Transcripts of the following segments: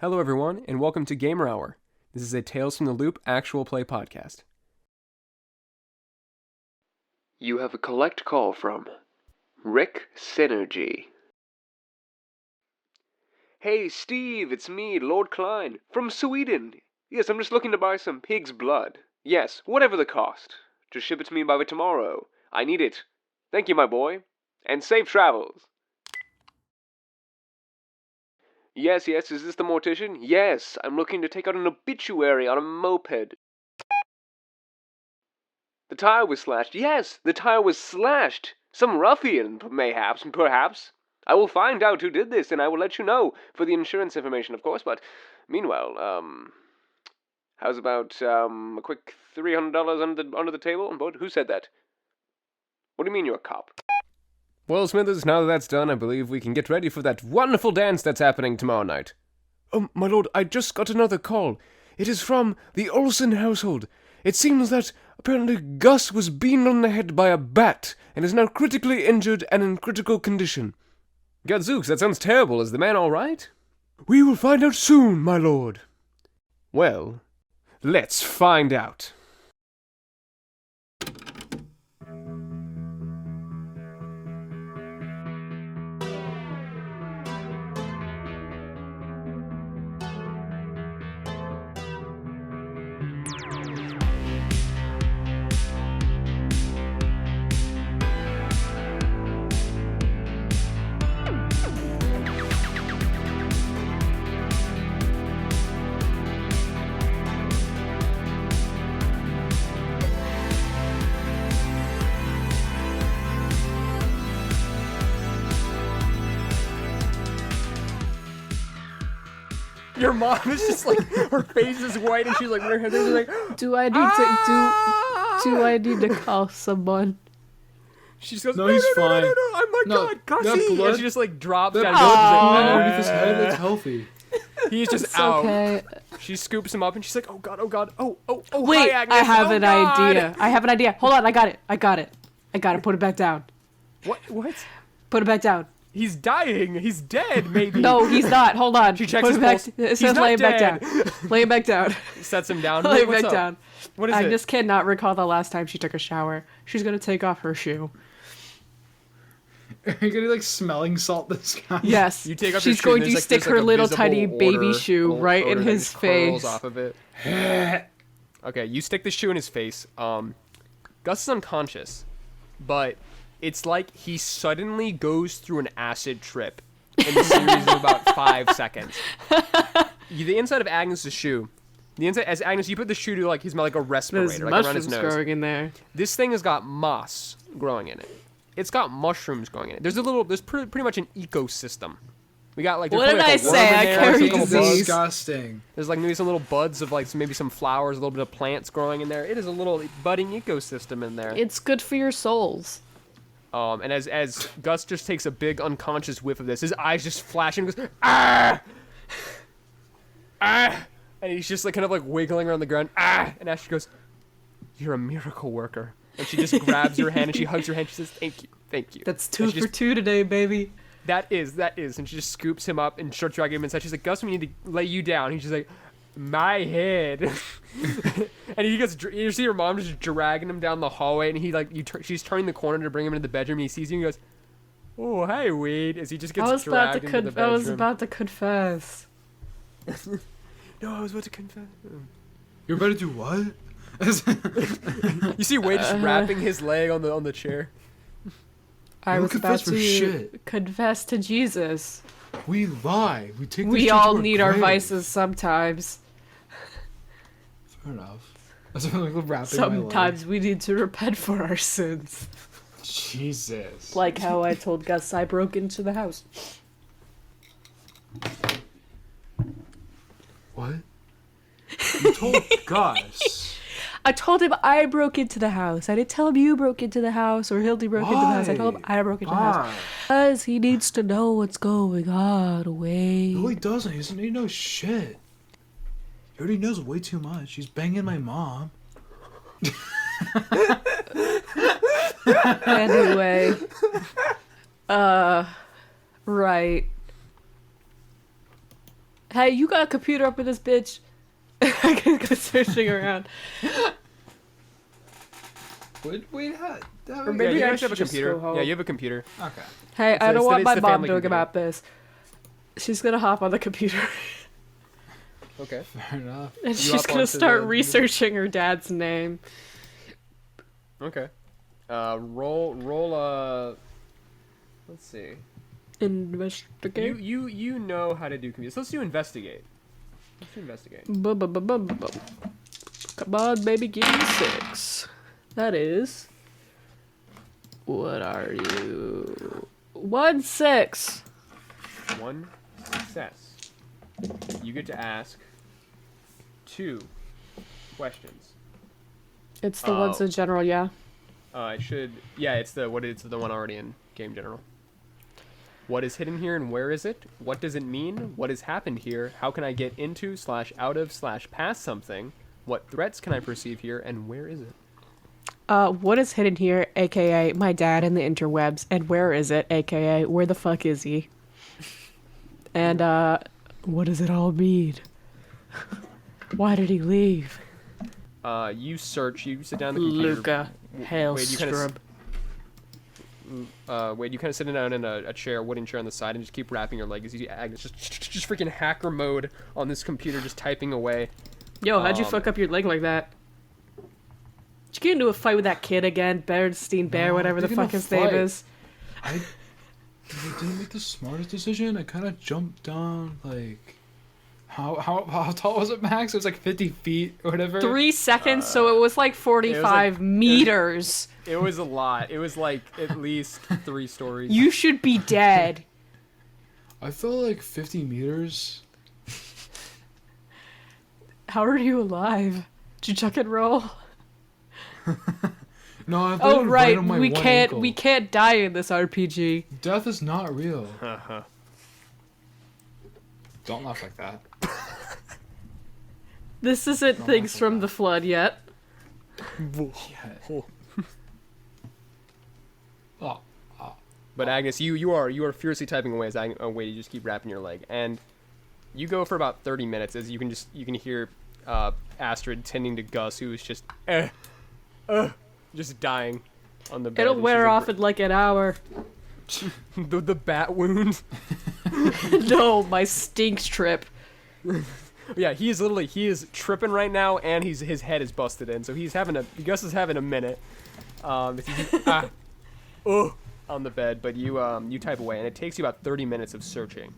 Hello, everyone, and welcome to Gamer Hour. This is a Tales from the Loop actual play podcast. You have a collect call from Rick Synergy. Hey, Steve, it's me, Lord Klein, from Sweden. Yes, I'm just looking to buy some pig's blood. Yes, whatever the cost. Just ship it to me by tomorrow. I need it. Thank you, my boy. And safe travels. Yes, is this the mortician? Yes, I'm looking to take out an obituary on a moped. The tire was slashed. Yes, the tire was slashed. Some ruffian, perhaps. I will find out who did this, and I will let you know, for the insurance information, of course, but meanwhile, how's about, a quick $300 under the table? Who said that? What do you mean you're a cop? Well, Smithers, now that that's done, I believe we can get ready for that wonderful dance that's happening tomorrow night. My lord, I just got another call. It is from the Olsen household. It seems that apparently Gus was beaten on the head by a bat and is now critically injured and in critical condition. Gadzooks, that sounds terrible. Is the man all right? We will find out soon, my lord. Well, let's find out. Your mom is just like, her face is white and she's like, her head is like, do I need to call someone? She just goes, no, he's fine. No, oh my God, Gussie! And she just like drops down. Underneath his head, it's healthy. He's just It's out. Okay. She scoops him up and she's like, oh God. Wait, hi, Agnes. I have an idea. I have an idea. Hold on, I got it. Put it back down. What? Put it back down. He's dying. He's dead, maybe. No, he's not. Hold on. She checks his pulse. It says lay him back down. Lay him back down. Sets him down. Lay him back down. What is it? Agnes cannot recall the last time she took a shower. She's gonna take off her shoe. Are you gonna like smelling salt this guy? Yes. You take off She's your shoe, going to stick her little tiny baby shoe right in his face. Off of it. Okay, you stick the shoe in his face. Gus is unconscious, but it's like he suddenly goes through an acid trip in the series of about 5 seconds. The inside of Agnes' shoe, as Agnes, you put the shoe to like his mouth like a respirator, like around his nose. Growing in there. This thing has got moss growing in it. It's got mushrooms growing in it. There's pretty much an ecosystem. We got like, what did I say? I carry disease. Disgusting. There's like maybe some little buds of like maybe some flowers, a little bit of plants growing in there. It is a little budding ecosystem in there. It's good for your souls. And as Gus just takes a big unconscious whiff of this, his eyes just flash and goes, ah! Ah! And he's just like kind of like wiggling around the ground, ah! And Ashley goes, you're a miracle worker. And she just grabs your hand and she hugs your hand. She says, thank you. That's 2 for 2 today, baby. That is. And she just scoops him up and starts dragging him inside. She's like, Gus, we need to lay you down. He's just like, my head. And he gets, you see your mom just dragging him down the hallway, and he like, she's turning the corner to bring him into the bedroom, and he sees you and goes, oh, hi, Wade, as he just gets dragged into the bedroom. I was about to confess. No, I was about to confess. You're about to do what? You see Wade just wrapping his leg on the chair. I was about to confess to Jesus. We lie. We all need our vices sometimes. Fair enough. That's like wrapping sometimes we need to repent for our sins. Jesus. Like how I told Gus I broke into the house. What? You told Gus? I told him I broke into the house. I didn't tell him you broke into the house or Hildy broke into the house. I told him I broke into the house. Because he needs to know what's going on, Wade. No, he doesn't. He doesn't need to know shit. He already knows way too much. He's banging my mom. Anyway. Right. Hey, you got a computer up in this bitch? I can go searching around. Wait, how? Or maybe you I actually have should a just computer. go home. Yeah, you have a computer. Okay. Hey, I It's know the- what it's my the mom family doing computer. about this. She's gonna hop on the computer Okay. Fair enough. and she's hop gonna onto start the- researching her dad's name. Okay. Roll let's see. Investigate. You know how to do computers. Let's do investigate. Let's do investigate. Bum. Come on, baby, give me 6. That is. What are you? 1 6. 1 success. You get to ask 2 questions. It's the ones in general, yeah. It should. Yeah, it's the one already in game general. What is hidden here and where is it? What does it mean? What has happened here? How can I get into / out of / past something? What threats can I perceive here and where is it? What is hidden here, aka my dad in the interwebs, and where is it, aka where the fuck is he? And what does it all mean? Why did he leave? You search. You sit down at the computer. Luca Hailstrom. Wade, you kind of sit down in a chair, wooden chair on the side, and just keep wrapping your leg as you see Agnes just freaking hacker mode on this computer, just typing away. Yo, how'd you fuck up your leg like that? Did you get into a fight with that kid again? Bernstein Bear, No, whatever the didn't fuck his name fight. is. I didn't make the smartest decision. I kind of jumped down, like... How tall was it, Max? It was like 50 feet or whatever. 3 seconds, so it was like 45 meters. It was a lot. It was like at least 3 stories. You should be dead. I felt like 50 meters. How are you alive? Did you chuck and roll? No, I Oh landed right, on my we one can't ankle. we can't die in this RPG. Death is not real. Uh-huh. Don't laugh like that. This isn't things from the flood yet. Yeah. Oh, But Agnes, you are fiercely typing away as Wade, you just keep wrapping your leg, and you go for about 30 minutes as you can hear Astrid tending to Gus, who is just just dying on the bed. It'll and wear she's off in like an hour. the bat wound. No, my stinks trip. Yeah, he is tripping right now, and his head is busted in, so Gus is having a minute. On the bed, but you type away, and it takes you about 30 minutes of searching.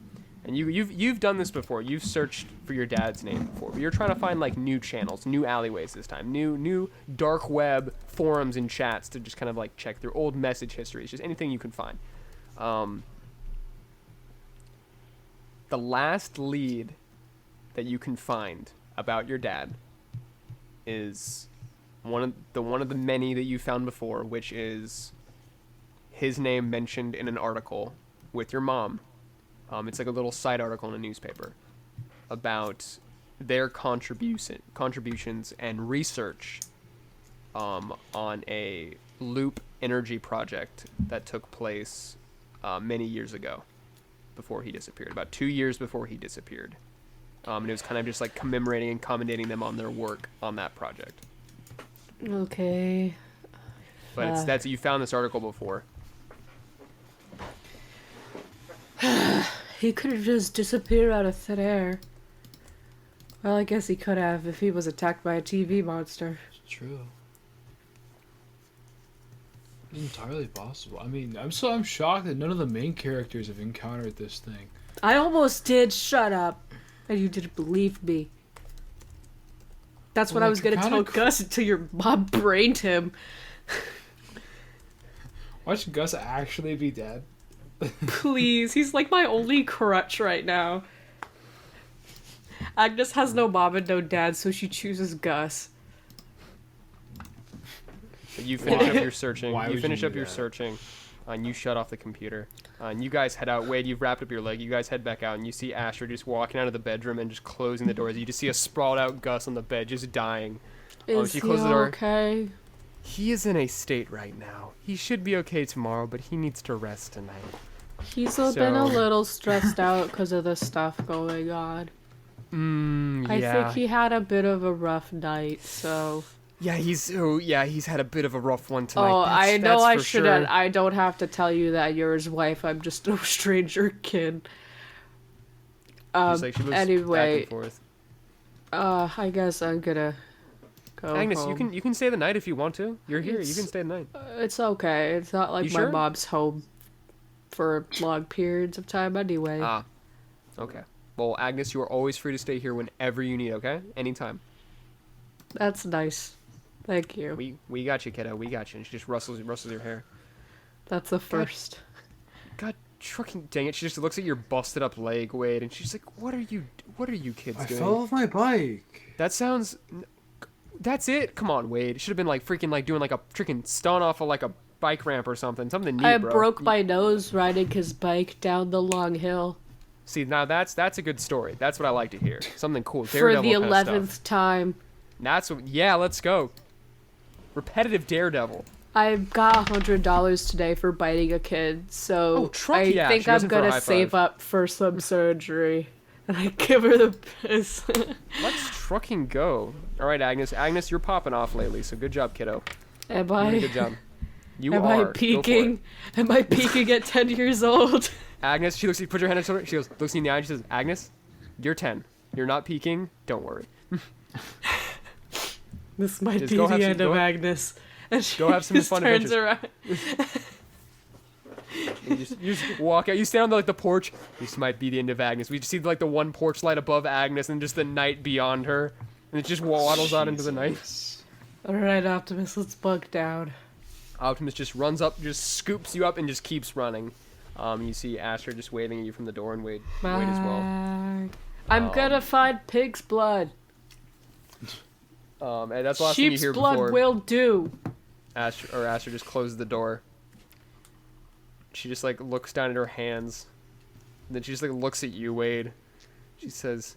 And you've done this before. You've searched for your dad's name before, but you're trying to find like new channels, new alleyways this time, new dark web forums and chats to just kind of like check through old message histories, just anything you can find. The last lead that you can find about your dad is one of the many that you found before, which is his name mentioned in an article with your mom. It's like a little side article in a newspaper about their contributions and research on a loop energy project that took place many years ago before he disappeared, about 2 years before he disappeared. And it was kind of just like commemorating and commendating them on their work on that project. Okay. But you found this article before. He could have just disappeared out of thin air. Well, I guess he could have if he was attacked by a TV monster. it's true. It's entirely possible. I mean, I'm shocked that none of the main characters have encountered this thing. I almost did. Shut up. And you didn't believe me. That's what Well, I was gonna tell Gus until your mom brained him. Watch Gus actually be dead. Please, he's like my only crutch right now. Agnes has no mom and no dad, so she chooses Gus. You finish up your searching. Why You would finish you up do your that? searching, and you shut off the computer. And you guys head out. Wade, you've wrapped up your leg. You guys head back out, and you see Asher just walking out of the bedroom and just closing the doors. You just see a sprawled out Gus on the bed, just dying. Is she he closed the door. okay? He is in a state right now. He should be okay tomorrow, but he needs to rest tonight. He's been a little stressed out because of the stuff going on. I think he had a bit of a rough night, so. Yeah, he's had a bit of a rough one tonight. Oh, I know that's I for shouldn't. sure. I don't have to tell you that you're his wife. I'm just a stranger kid. She's like, she looks Anyway, back and forth. I guess I'm gonna go Agnes, home. you can stay the night if you want to. You're here. You can stay the night. It's okay. It's not like You my sure? mom's home for long periods of time anyway. Ah, okay. Well, Agnes, you are always free to stay here whenever you need. Okay, anytime. That's nice. Thank you. We got you, kiddo. We got you. And she just rustles your hair. That's the first. God, trucking, dang it! She just looks at your busted up leg, Wade, and she's like, "What are you kids I doing?" fell off my bike. That sounds. That's it. Come on, Wade. It should have been like freaking like doing like a freaking stunt off of like a bike ramp or something. Something neat, I bro. broke my nose riding his bike down the long hill See, now that's a good story. That's what I like to hear. Something cool. for Daredevil the kind of 11th stuff. time. That's what. Yeah, let's go. Repetitive Daredevil. I got $100 today for biting a kid, so Oh, truck, I yeah, think she goes I'm in for a gonna high save five. up for some surgery. And I give her the piss. Let's trucking go. All right, Agnes. Agnes, you're popping off lately, so good job, kiddo. Am You're doing a good I? job. You Am are. I Go for it. peaking? Am I peaking at 10 years old? Agnes, she looks. Put your hand on her shoulder. She goes, looks in the eye. And she says, "Agnes, you're 10. You're not peaking. Don't worry. This might Just be go the have some- end go of ha- Agnes. And she go have some just fun turns adventures. around. You just walk out. You stand on the porch. This might be the end of Agnes. We just see like the one porch light above Agnes, and just the night beyond her, and it just waddles out into the night. Jesus. Alright, Optimus, let's bunk down. Optimus just runs up, just scoops you up, and just keeps running. You see Asher just waving at you from the door, and Wade as well. Bye. I'm gonna find pig's blood. And that's the last thing you Sheep's hear blood before will do. Asher just closes the door. She just like looks down at her hands. And then she just like looks at you, Wade. She says,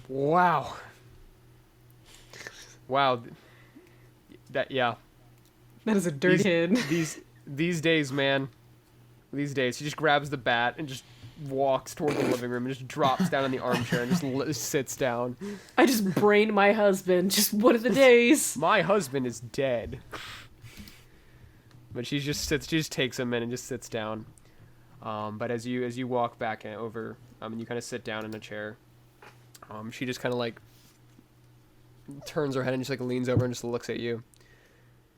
"Wow. Wow. Yeah. That is a dirty hit. These days, man. These days." She just grabs the bat and just walks toward the living room and just drops down in the armchair and just sits down. I just brained my husband. Just one of the days. My husband is dead. But she just takes him in and just sits down. But as you walk back over, and you kind of sit down in a chair, she just kind of like turns her head and just like leans over and just looks at you.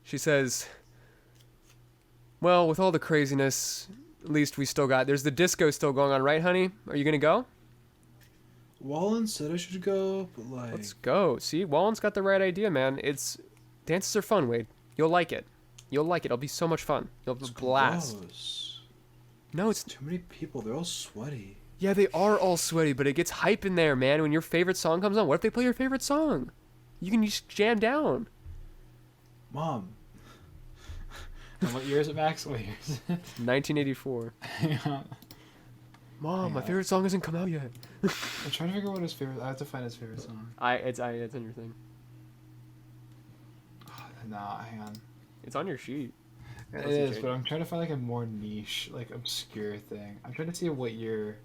She says, "Well, with all the craziness, at least we still got. There's the disco still going on, right, honey? Are you gonna go? Wallen said I should go, but like. Let's go. See, Wallen's got the right idea, man. Dances are fun, Wade. You'll like it. You'll like it. It'll be so much fun. You'll have a It's blast." gross. No, it's Too many people. They're all sweaty. yeah, they are all sweaty, but it gets hype in there, man. When your favorite song comes on, what if they play your favorite song? You can just jam down. Mom. And what year is it, Max? What year is it? 1984. Yeah. Mom, my Yeah. favorite song hasn't come out yet. I'm trying to figure out what his favorite. I have to find his favorite song. It's on your thing. Nah, hang on. It's on your sheet. It Unless you is, change but it. I'm trying to find like a more niche, like obscure thing. I'm trying to see what year.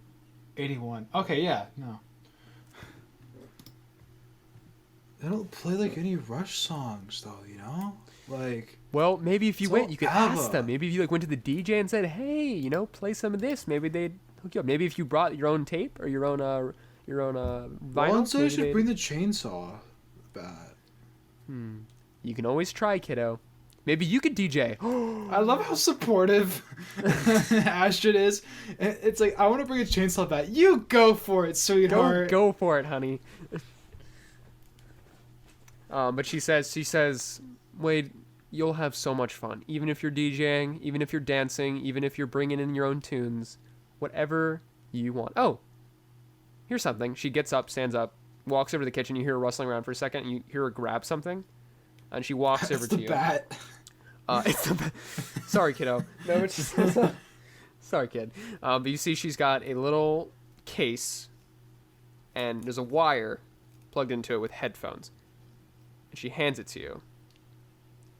81. Okay, yeah, no. They don't play like any Rush songs though, you know? Like. Well, maybe if you It's went, all you could ABBA. ask them. Maybe if you like went to the DJ and said, "Hey, play some of this," maybe they'd hook you up. Maybe if you brought your own tape or your own vinyl, Wallen said I maybe should they'd- bring the chainsaw back. You can always try, kiddo. Maybe you could DJ. I love how supportive Ashton is. It's like, I want to bring a chainsaw back. You go for it, sweetheart. Go for it, honey. But she says, "Wade, you'll have so much fun. Even if you're DJing, even if you're dancing, even if you're bringing in your own tunes, whatever you want." Oh, here's something. She gets up, stands up, walks over to the kitchen. You hear her rustling around for a second, and you hear her grab something, and she walks over It's to the you. bat. It's the sorry, kiddo. No, it's just sorry, kid. But you see, she's got a little case, and there's a wire plugged into it with headphones. And she hands it to you,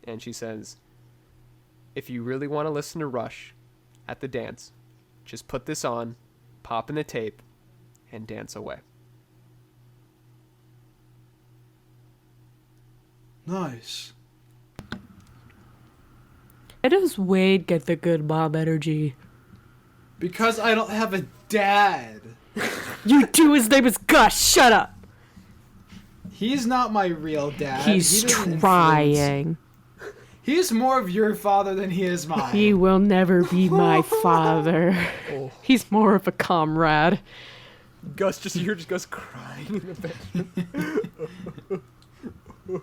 and she says, "If you really want to listen to Rush at the dance, just put this on, pop in the tape, and dance away." Nice. How does Wade get the good mom energy? Because I don't have a dad. You do. His name is Gus. Shut up. He's not my real dad. He's He doesn't trying. influence- He's more of your father than he is mine. He will never be my father. Oh. He's more of a comrade. Gus Gus crying in the bed.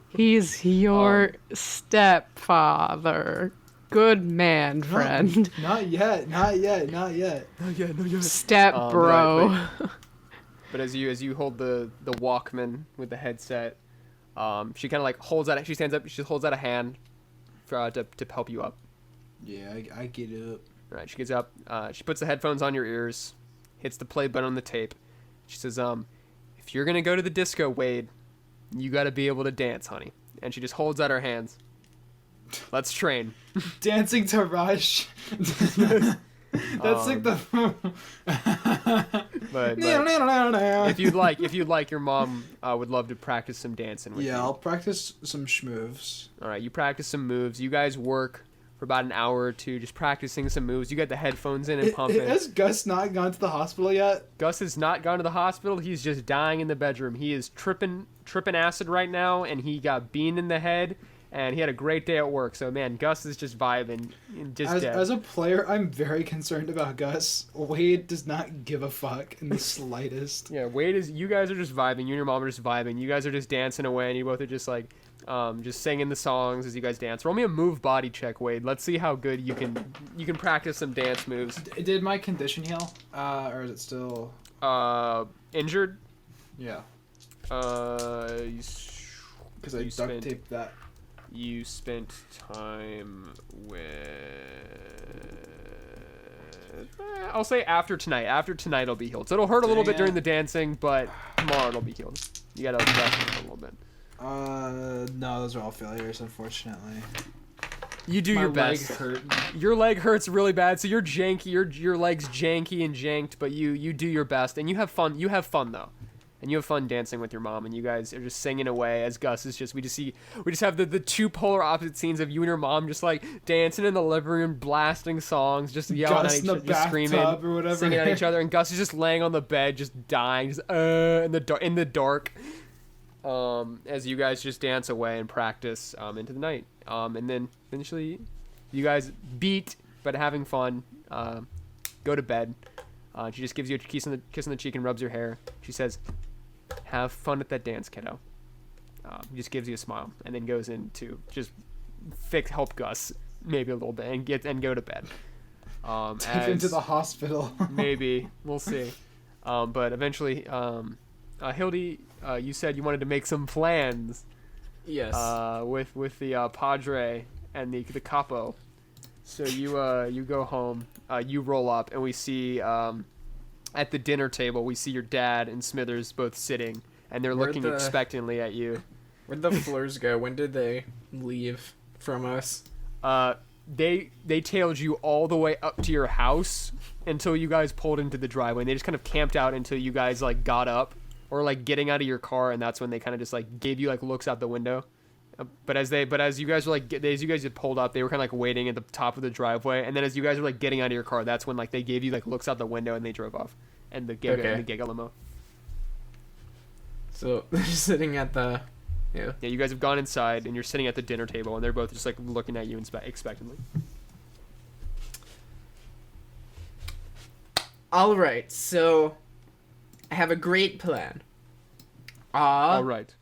He's your stepfather. Good man, friend. Not yet. Not yet. Not yet. Step bro. Right, but as you hold the Walkman with the headset, she kind of like holds out. She stands up. She holds out a hand for to help you up. Yeah, I get up. All right, she gets up. She puts the headphones on your ears, hits the play button on the tape. She says, "If you're gonna go to the disco, Wade, you gotta be able to dance, honey." And she just holds out her hands. Let's train. Dancing to Rush. That's like the. But if you'd like, your mom would love to practice some dancing with you. Yeah, I'll practice some schmoves. All right, you practice some moves. You guys work for about an hour or two, just practicing some moves. You got the headphones in and pumping. Has Gus not gone to the hospital yet? Gus has not gone to the hospital. He's just dying in the bedroom. He is tripping acid right now, and he got beamed in the head. And he had a great day at work. So, man, Gus is just vibing. Just dead. As a player, I'm very concerned about Gus. Wade does not give a fuck in the slightest. Yeah, Wade is... You guys are just vibing. You and your mom are just vibing. You guys are just dancing away. And you both are just, like, just singing the songs as you guys dance. Roll me a move body check, Wade. Let's see how good you can practice some dance moves. Did my condition heal? Or is it still... Injured? Yeah. Because Because I duct taped that. You spent time with... I'll say after tonight. After tonight it'll be healed. So it'll hurt a little bit during the dancing, but tomorrow it'll be healed. You gotta rest a little bit. No, those are all failures, unfortunately. You do your best. My leg hurt. Your leg hurts really bad, so you're janky. Your leg's janky and janked, but you do your best, and you have fun. You have fun though. And you have fun dancing with your mom, and you guys are just singing away as Gus is just, we just have the two polar opposite scenes of you and your mom just like dancing in the living room, blasting songs, just yelling Gus at each in other, the just screaming, bathtub or whatever. singing at each other, and Gus is just laying on the bed, just dying, just in the dark, as you guys just dance away and practice into the night, and then eventually you guys beat but having fun, go to bed. She just gives you a kiss on the cheek and rubs your hair. She says, "Have fun at that dance, kiddo." Just gives you a smile and then goes into just help Gus maybe a little bit and go to bed. Take him to the hospital. Maybe we'll see. But eventually, Hildy, you said you wanted to make some plans. Yes. With the Padre and the capo. So you go home. You roll up and we see. At the dinner table, we see your dad and Smithers both sitting, and they're looking expectantly at you. Where'd the Fleurs go? When did they leave from us? They tailed you all the way up to your house until you guys pulled into the driveway. And they just kind of camped out until you guys like got up or like getting out of your car, and that's when they kind of just like gave you like looks out the window. But as you guys had pulled up, they were kind of like waiting at the top of the driveway, and then as you guys were like getting out of your car, that's when like they gave you like looks out the window and they drove off, and the Giga limo. So they're just sitting at the, Yeah, you guys have gone inside and you're sitting at the dinner table, and they're both just like looking at you expectantly. All right, so I have a great plan. All right.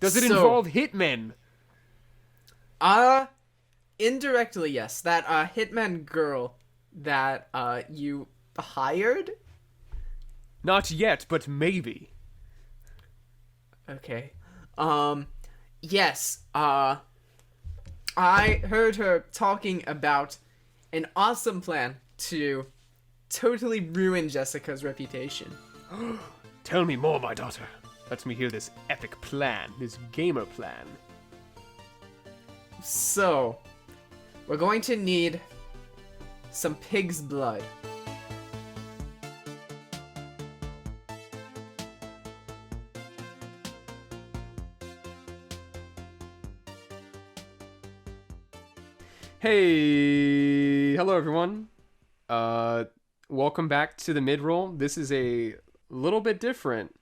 Does it involve hitmen? Indirectly, yes. That hitman girl that you hired? Not yet, but maybe. Okay. Yes. I heard her talking about an awesome plan to totally ruin Jessica's reputation. Tell me more, my daughter. Let me hear this epic plan, this gamer plan. So, we're going to need some pig's blood. Hey, hello everyone. Welcome back to the mid-roll. This is a little bit different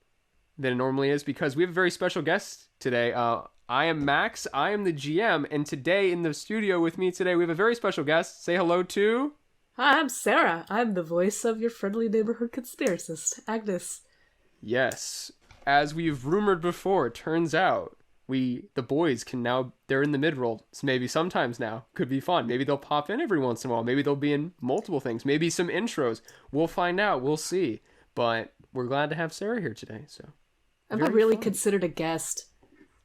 than it normally is because we have a very special guest today. I am Max, I am the GM, and today in the studio with me today we have a very special guest. Say hello to... Hi, I'm Sarah. I'm the voice of your friendly neighborhood conspiracist, Agnes. Yes, as we've rumored before, it turns out the boys can now, they're in the mid-roll, so maybe sometimes now, could be fun. Maybe they'll pop in every once in a while. Maybe they'll be in multiple things. Maybe some intros. We'll find out. We'll see. But we're glad to have Sarah here today. So I'm very not really fun. considered a guest.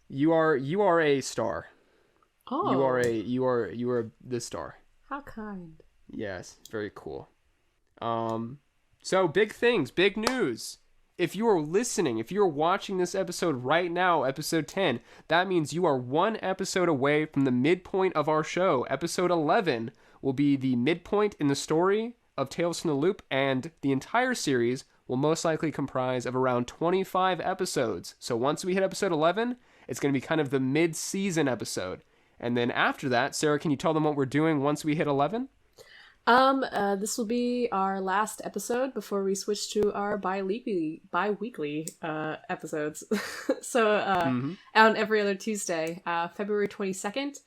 You are a star. Oh. You are the star. How kind. Yes, very cool. So big things, big news. If you are listening, if you're watching this episode right now, episode 10, that means you are one episode away from the midpoint of our show. Episode 11 will be the midpoint in the story of Tales from the Loop, and the entire series will most likely comprise of around 25 episodes. So once we hit episode 11, it's going to be kind of the mid-season episode. And then after that, Sarah, can you tell them what we're doing once we hit 11? This will be our last episode before we switch to our bi-weekly episodes. So, on every other Tuesday, February 22nd,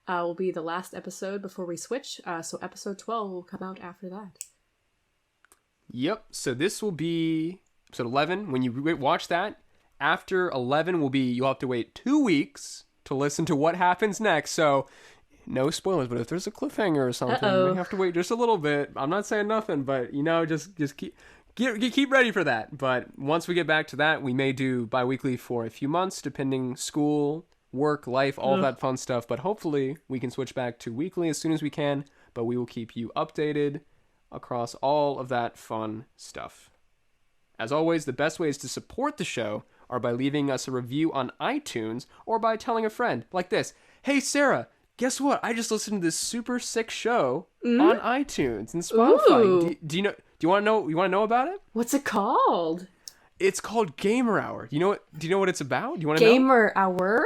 will be the last episode before we switch. So episode 12 will come out after that. Yep. So this will be episode 11. When you watch that, after 11 will be, you'll have to wait 2 weeks to listen to what happens next. So no spoilers, but if there's a cliffhanger or something, we have to wait just a little bit. I'm not saying nothing, but just keep ready for that. But once we get back to that, we may do bi-weekly for a few months, depending school, work, life, all that fun stuff. But hopefully we can switch back to weekly as soon as we can. But we will keep you updated across all of that fun stuff. As always, the best ways to support the show are by leaving us a review on iTunes or by telling a friend like this. Hey, Sarah, guess what? I just listened to this super sick show on iTunes and Spotify. Do you want to know about it? What's it called? It's called Gamer Hour. Do you know what it's about? Do you want to know? Gamer Hour?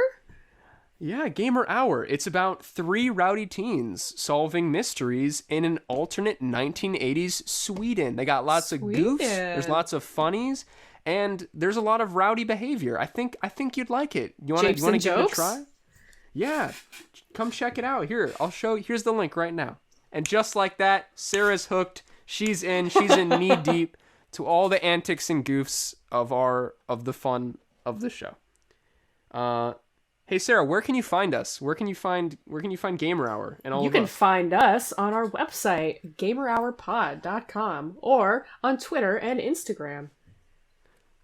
Yeah, Gamer Hour. It's about 3 rowdy teens solving mysteries in an alternate 1980s Sweden. They got lots of goofs. There's lots of funnies, and there's a lot of rowdy behavior. I think you'd like it. You want to give it a try? Yeah, come check it out. Here, here's the link right now. And just like that, Sarah's hooked. She's in knee deep to all the antics and goofs of the fun of the show. Hey Sarah, where can you find us? Where can you find Gamer Hour and all of us? You can find us on our website, gamerhourpod.com, or on Twitter and Instagram.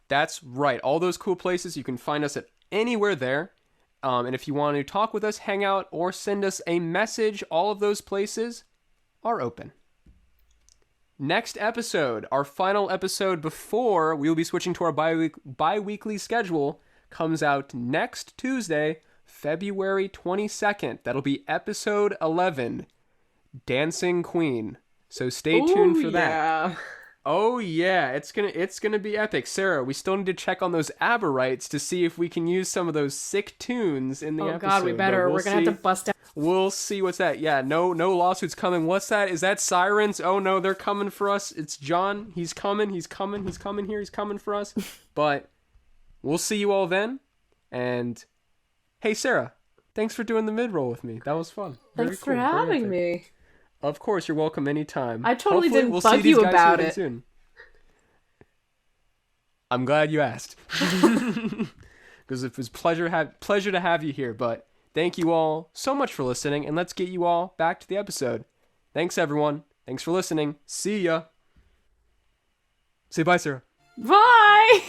That's right. All those cool places, you can find us at anywhere there. And if you want to talk with us, hang out, or send us a message, all of those places are open. Next episode, our final episode before we will be switching to our bi-weekly schedule, comes out next Tuesday, February 22nd. That'll be episode 11, Dancing Queen. So stay tuned for that. Oh yeah, it's gonna be epic. Sarah, we still need to check on those Aberites to see if we can use some of those sick tunes in the episode. Oh god, we better. We're gonna have to bust out. We'll see what's that. Yeah, no lawsuits coming. What's that? Is that sirens? Oh no, they're coming for us. It's John. He's coming here. He's coming for us. But we'll see you all then. And hey Sarah, thanks for doing the mid-roll with me. That was fun. Thanks for having me. Of course, you're welcome anytime. I totally didn't bug you about it. Soon. I'm glad you asked. Because it was pleasure to have you here. But thank you all so much for listening, and let's get you all back to the episode. Thanks, everyone. Thanks for listening. See ya. Say bye, Sarah. Bye!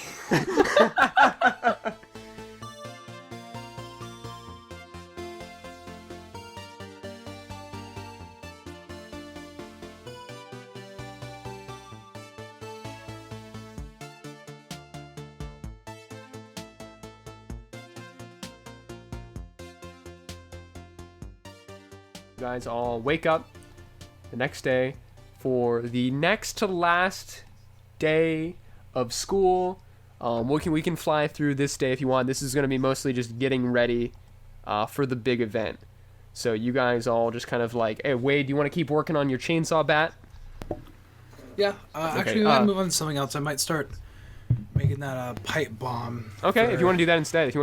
Guys all wake up the next day for the next to last day of school. We can fly through this day if you want. This is going to be mostly just getting ready for the big event. So you guys all just kind of like, hey, Wade, do you want to keep working on your chainsaw bat? Yeah. Actually, we might move on to something else. I might start making that pipe bomb. Okay, if you want to do that instead,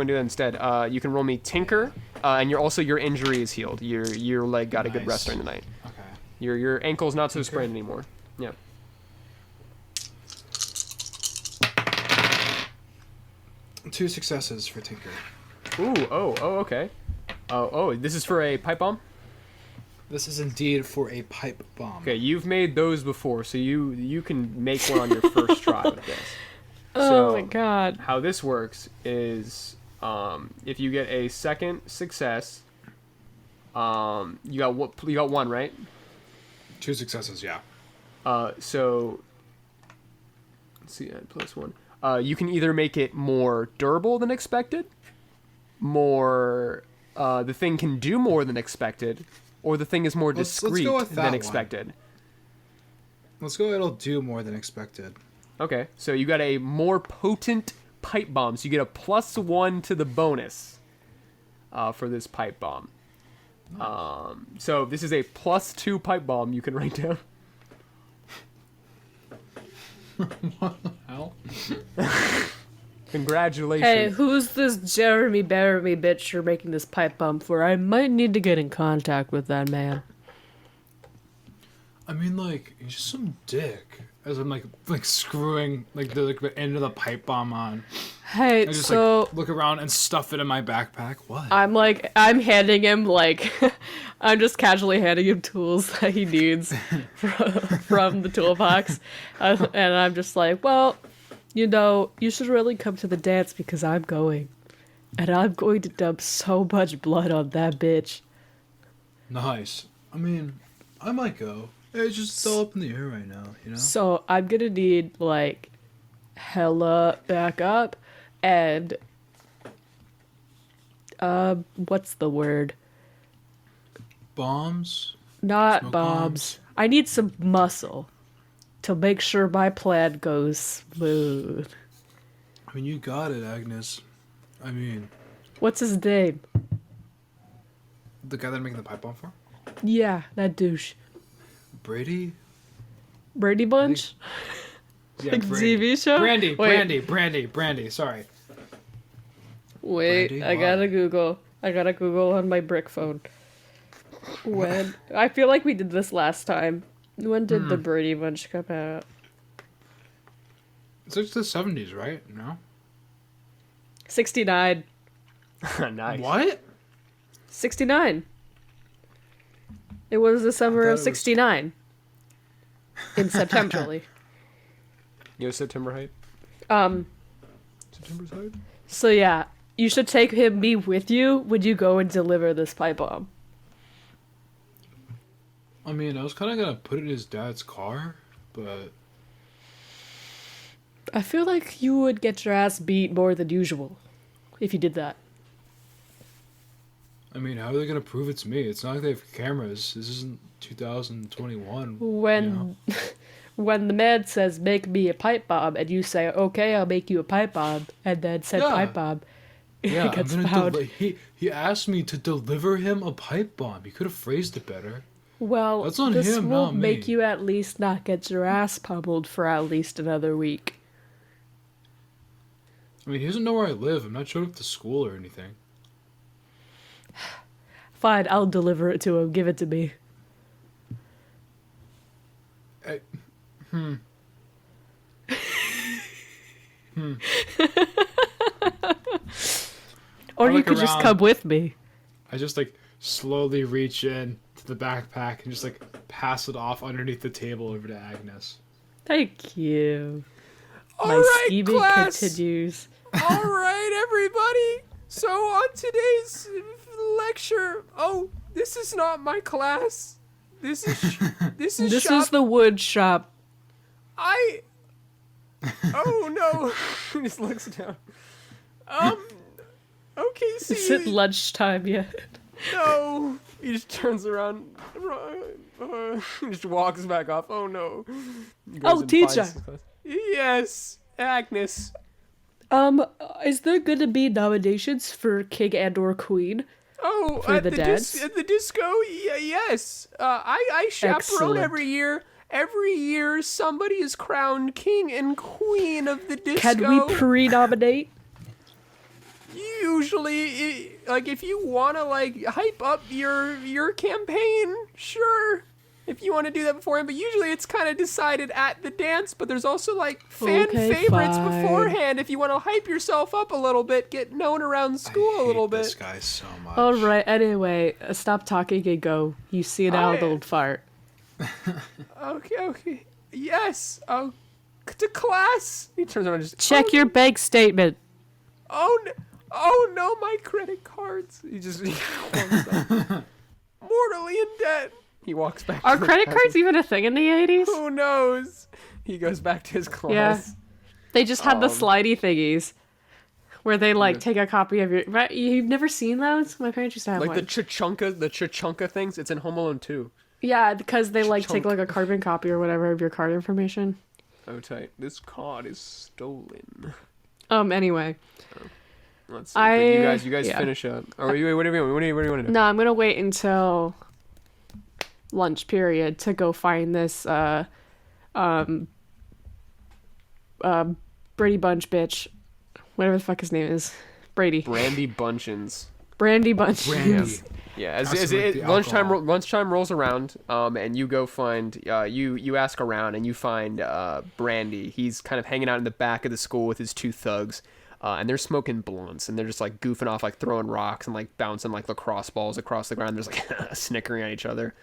you can roll me Tinker, and your injury is healed. Your leg got a good rest during the night. Okay. Your ankle's not so sprained anymore. Yeah. Two successes for Tinker. Ooh, okay. This is for a pipe bomb? This is indeed for a pipe bomb. Okay, you've made those before, so you can make one on your first try with this. Oh my god. How this works is if you get a second success, you got one, right? Two successes, yeah. So let's see, add +1. You can either make it more durable than expected, the thing can do more than expected, or the thing is more discreet than expected. Let's go, it'll do more than expected. Okay, so you got a more potent pipe bomb, so you get a +1 to the bonus for this pipe bomb. Nice. So this is a +2 pipe bomb you can write down. What the hell? Congratulations. Hey, who's this Jeremy Baramy bitch you're making this pipe bomb for? I might need to get in contact with that man. I mean, like, he's just some dick. As I'm like screwing the end of the pipe bomb on. Hey, I just so look around and stuff it in my backpack. What? I'm handing him I'm just casually handing him tools that he needs from the toolbox, and I'm just like, well, you should really come to the dance because I'm going, and I'm going to dump so much blood on that bitch. Nice. I mean, I might go. It's just still up in the air right now, you know? So I'm gonna need hella backup and what's the word? Bombs? Not Smoke bombs. bombs? I need some muscle to make sure my plan goes smooth. I mean, you got it, Agnes. I mean... What's his name? The guy that I'm making the pipe bomb for? Yeah, that douche. Brady? Brady Bunch? Yeah, Like TV show? Brandy, Wait. Brandy, sorry. Wait, Brandy? I gotta Google. On my brick phone. When? I feel like we did this last time. When did the Brady Bunch come out? It's like the 70s, right? No? 69. Nice. What? 69. It was the summer of 69. In September. Yo, September hype. September's hype. So yeah, you should take me with you when you go and deliver this pipe bomb. I mean, I was kind of gonna put it in his dad's car, but... I feel like you would get your ass beat more than usual if you did that. I mean, how are they gonna prove it's me? It's not like they have cameras. This isn't 2021. When you know? when the man says, make me a pipe bomb, and you say, okay, I'll make you a pipe bomb, and then said pipe bomb, Yeah, it gets I'm found. gonna he asked me to deliver him a pipe bomb. He could have phrased it better. Well, That's on this him, will not me. make you at least not get your ass pummeled for at least another week. I mean, he doesn't know where I live. I'm not showing up to school or anything. Fine, I'll deliver it to him. Give it to me. Or I you look could just around. come with me. I just slowly reach in to the backpack and just pass it off underneath the table over to Agnes. Thank you. All My right, scheming class. continues. All right, everybody. So on today's lecture, this is not my class. This is This shop. is the wood shop. Oh no! He just looks down. Okay, see Is you. it lunchtime yet? No. He just turns around. He just walks back off. Oh no. Goes Oh, and teacher. finds his class. Yes, Agnes. Is there gonna be nominations for king and or queen? Oh, For at the dads? at the disco, yes. I chaperone Excellent. every year. Every year, somebody is crowned king and queen of the disco. Can we pre-nominate? Usually, like, if you want to, like, hype up your campaign, sure. If you want to do that beforehand, but usually it's kind of decided at the dance, but there's also, like, fan Okay, favorites fine. beforehand if you want to hype yourself up a little bit, get known around school a little bit. This guy so much. All right. Anyway, stop talking and go. You see it out, I- old fart. Okay. Yes. Oh, to class. He turns around and just Check your bank statement. Oh no, my credit cards. He walks up. Mortally in debt. He walks back. Are to the credit class. cards even a thing in the 80s? Who knows? He goes back to his class. Yeah. They just had the slidey thingies where they like take a copy of your. Right? You've never seen those? My parents used to have Like one. the chachunka things. It's in Home Alone 2. Yeah, because they like take Chunk. like a carbon copy or whatever of your card information. Oh, tight. This card is stolen. Anyway. Let's see. But you guys yeah. finish up. Or what do you want to do? No, I'm gonna wait until lunch period to go find this Brady Bunch bitch. Whatever the fuck his name is. Brady. Brandy Bunchins. Brandy Bunch. Brandy. Yeah, as That's like the lunchtime rolls around, and you go find you ask around and you find Brandy. He's kind of hanging out in the back of the school with his two thugs, and they're smoking blunts and they're just like goofing off, like throwing rocks and like bouncing like lacrosse balls across the ground. There's like snickering at each other.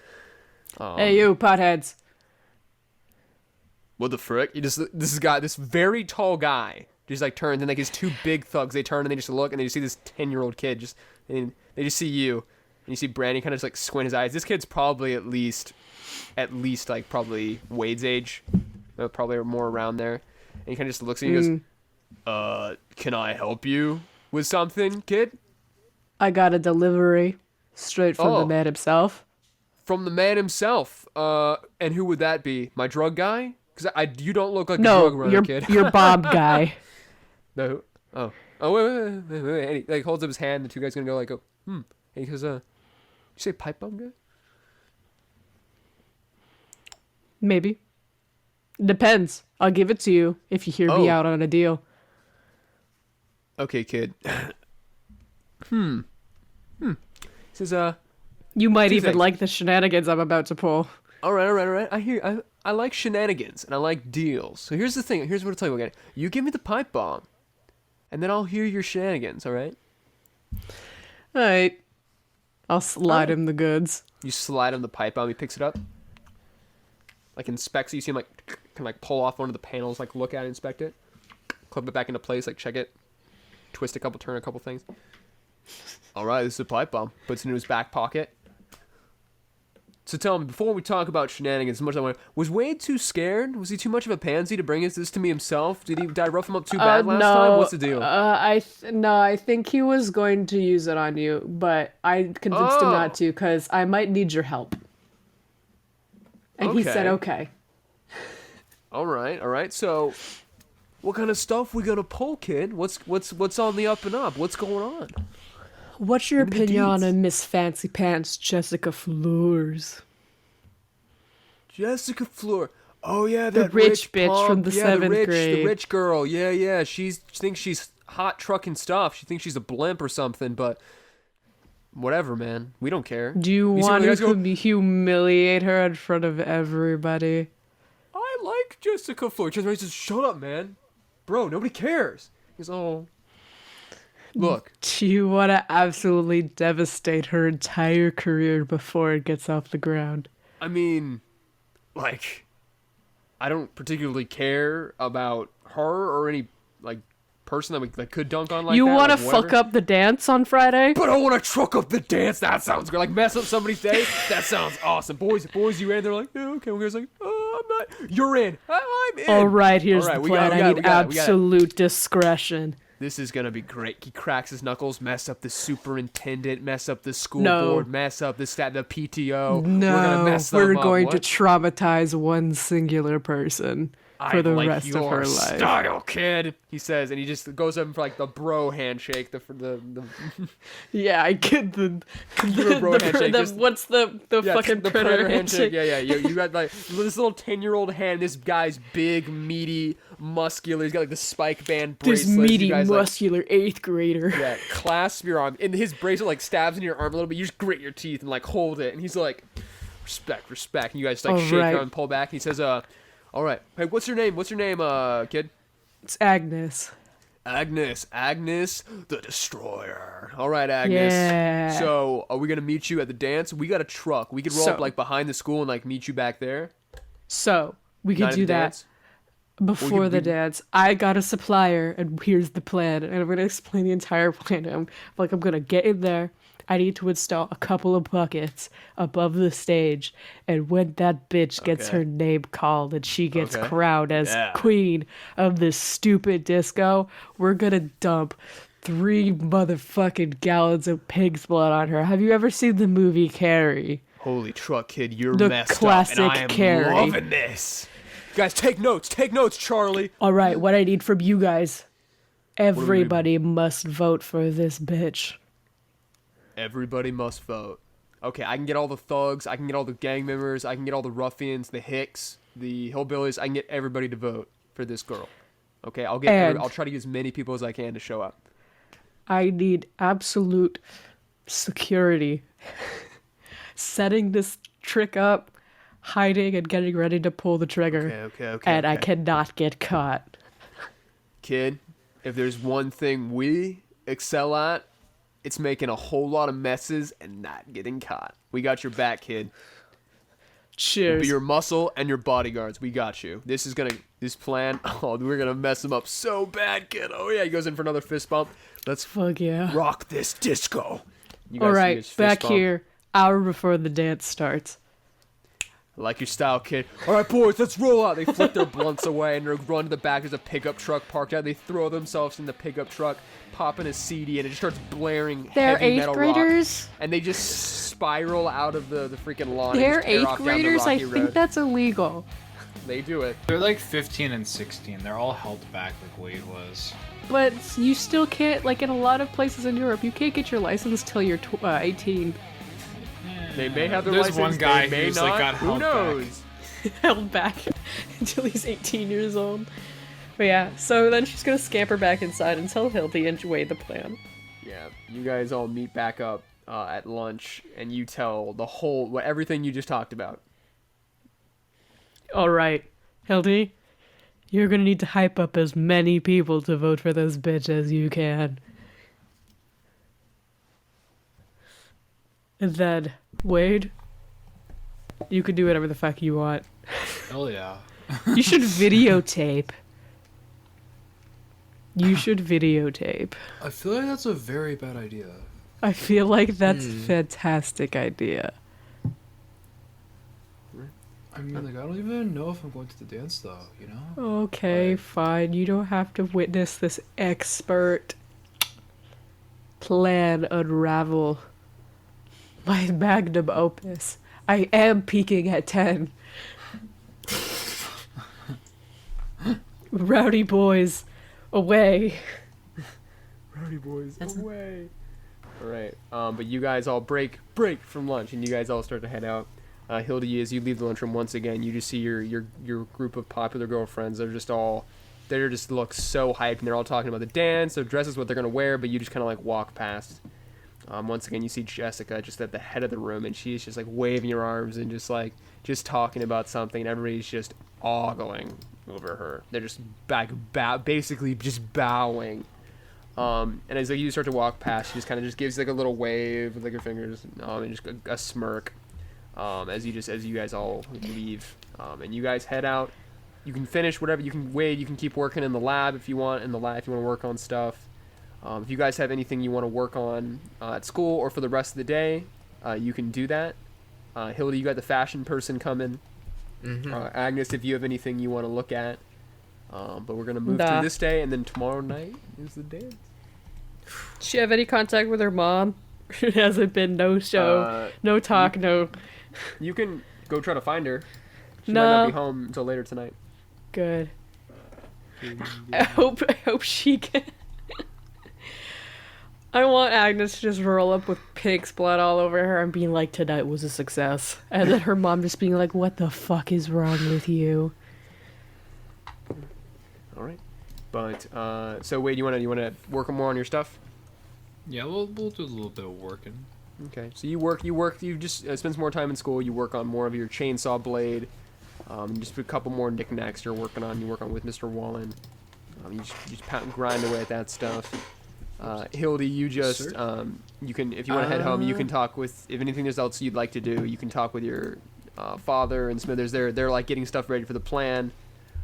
Hey, you potheads. What the frick? This very tall guy just like turns, and like his two big thugs, they turn and they just look and they just see this 10-year-old kid and they just see you. And you see Brandy kind of just like squint his eyes. This kid's probably at least like probably Wade's age, probably more around there. And he kind of just looks at you and goes, "Can I help you with something, kid?" I got a delivery straight from the Oh. man himself. From the man himself. And who would that be? My drug guy? Because you don't look like a No, drug runner, your kid. your Bob guy. No. Oh, wait. And he like holds up his hand. The two guys gonna go like, And he goes, "You say pipe bomb guy?" Maybe. Depends. I'll give it to you if you hear me Oh. out on a deal. Okay, kid. He says, You might Two even things. like the shenanigans I'm about to pull. All right. I like shenanigans and I like deals. So here's the thing. Here's what I'll tell you again. You give me the pipe bomb, and then I'll hear your shenanigans. All right? All right. I'll slide him the goods. You slide him the pipe bomb. He picks it up, like inspects it. You see him like kind of like pull off one of the panels, like look at it, inspect it, clip it back into place, like check it, twist a couple, turn a couple things. All right, this is a pipe bomb. Puts it in his back pocket. So tell me, before we talk about shenanigans, as much as I want, was Wade too scared? Was he too much of a pansy to bring this to me himself? Did I rough him up too bad last time? What's the deal? I think he was going to use it on you, but I convinced him not Oh. to because I might need your help. And he said Okay. okay. All right. So, what kind of stuff we gonna pull, kid? What's on the up and up? What's going on? What's your Give me the opinion deeds. on Miss Fancy Pants Jessica Fleurs? Jessica Fleur. Oh yeah, The that rich bitch punk. from the Yeah, 7th the grade. rich girl. Yeah. She thinks she's hot trucking stuff. She thinks she's a blimp or something. But whatever, man. We don't care. Do you see want when the to guys go, humiliate her in front of everybody? I like Jessica Fleur. She says, "Shut up, man, bro. Nobody cares." He's all. Look, Do you want to absolutely devastate her entire career before it gets off the ground? I mean, like, I don't particularly care about her or any like person that we like could dunk on like you that. want to like, whatever. fuck up the dance on Friday? But I want to truck up the dance. That sounds good. Like mess up somebody's day. That sounds awesome. Boys, you in? They're like, yeah, okay. We're like, oh, I'm not. You're in. I'm in. All right, here's All right, the we plan. got it, I we need got it. absolute discretion. This is gonna be great. He cracks his knuckles, mess up the superintendent, mess up the school No. board, mess up the PTO. No, we're gonna mess them we're up. going What? to traumatize one singular person. for the rest of her life. Style, kid, he says, and he just goes up for like the bro handshake. Yeah, I get the bro handshake, just- what's the fucking the predator handshake? Yeah. You got like this little 10-year-old hand. This guy's big, meaty, muscular. He's got like the spike band This bracelet. meaty, You guys, muscular 8th grader. yeah, clasp your arm, and his bracelet like stabs into your arm a little bit. You just grit your teeth and like hold it, and he's like, respect. And you guys like All shake right. your arm and pull back. And he says, all right, hey, what's your name? Kid? It's Agnes. Agnes, the Destroyer. All right, Agnes. Yeah. So, are we gonna meet you at the dance? We got a truck. We could roll up like behind the school and like meet you back there. So we Night could of do the that dance? before the dance. I got a supplier, and here's the plan. And I'm gonna explain the entire plan to him. Like, I'm gonna get in there. I need to install a couple of buckets above the stage, and when that bitch gets Okay. her name called and she gets Okay. crowned as Yeah. queen of this stupid disco, we're gonna dump 3 motherfucking gallons of pig's blood on her. Have you ever seen the movie Carrie? Holy truck, kid, you're The messed classic up, and I am Carrie. loving this. Guys, take notes, Charlie. All right, what I need from you guys, everybody must vote for this bitch. Everybody must vote. Okay, I can get all the thugs, I can get all the gang members, I can get all the ruffians, the hicks, the hillbillies. I can get everybody to vote for this girl. Okay, I'll try to get as many people as I can to show up. I need absolute security. Setting this trick up, hiding, and getting ready to pull the trigger. Okay. And I cannot get caught. Kid, if there's one thing we excel at, it's making a whole lot of messes and not getting caught. We got your back, kid. Cheers. Be your muscle and your bodyguards. We got you. This plan, we're gonna mess him up so bad, kid. Oh yeah, he goes in for another fist bump. Let's Fuck yeah. rock this disco. You guys All see right, his fist back bump. here, hour before the dance starts. I like your style, kid. All right, boys, let's roll out. They flip their blunts away and they run to the back. There's a pickup truck parked out. They throw themselves in the pickup truck, pop in a CD, and it just starts blaring They're heavy 8th metal graders? rock. And they just spiral out of the freaking lawn. and They're just tear 8th off down the graders? I rocky think road. that's illegal. They do it. They're like 15 and 16. They're all held back like Wade was. But you still can't, like in a lot of places in Europe, you can't get your license till you're 18. They may have their There's license. one guy they may who's, not. like, got Who held back. knows? Held back until he's 18 years old. But yeah, so then she's gonna scamper back inside and tell Hildy and Joy the plan. Yeah, you guys all meet back up at lunch, and you tell everything you just talked about. Alright, Hildy, you're gonna need to hype up as many people to vote for this bitch as you can. And then, Wade, you can do whatever the fuck you want. Hell yeah. You should videotape. You should videotape. I feel like that's a very bad idea. I feel like that's a fantastic idea. I mean, like, I don't even know if I'm going to the dance, though, you know? Okay, Like- fine. You don't have to witness this expert plan unravel my magnum opus. I am peaking at 10. Rowdy Boiz, away. Rowdy Boiz, away. All right, but you guys all break from lunch, and you guys all start to head out. Hildy, as you leave the lunchroom once again, you just see your group of popular girlfriends. They just look so hyped, and they're all talking about the dance, their dresses, what they're gonna wear. But you just kind of like walk past. Once again, you see Jessica just at the head of the room, and she's just like waving her arms and just talking about something. And everybody's just ogling over her. They're just basically just bowing. And as like, you start to walk past, she just kind of just gives like a little wave with like her fingers, and just a smirk. As you guys all leave, and you guys head out. You can finish whatever you can. Wade, you can keep working in the lab if you want. If you want to work on stuff. If you guys have anything you want to work on at school or for the rest of the day, you can do that. Hildy, you got the fashion person coming. Agnes, if you have anything you want to look at. But we're gonna move through this day, and then tomorrow night is the dance. Does she have any contact with her mom? It hasn't been no show, no talk, no. You can go try to find her. She No. might not be home until later tonight. Good. I hope she can. I want Agnes to just roll up with pig's blood all over her and being like, tonight was a success. And then her mom just being like, what the fuck is wrong with you? All right. But, so Wade, you wanna work more on your stuff? Yeah, we'll do a little bit of working. Okay. So you just spend some more time in school, you work on more of your chainsaw blade, just a couple more knickknacks you work on with Mr. Wallen. You just grind away at that stuff. Hildy, you just you can, if you want to head home, you can talk with, if anything else you'd like to do, you can talk with your father and Smithers. They're like getting stuff ready for the plan.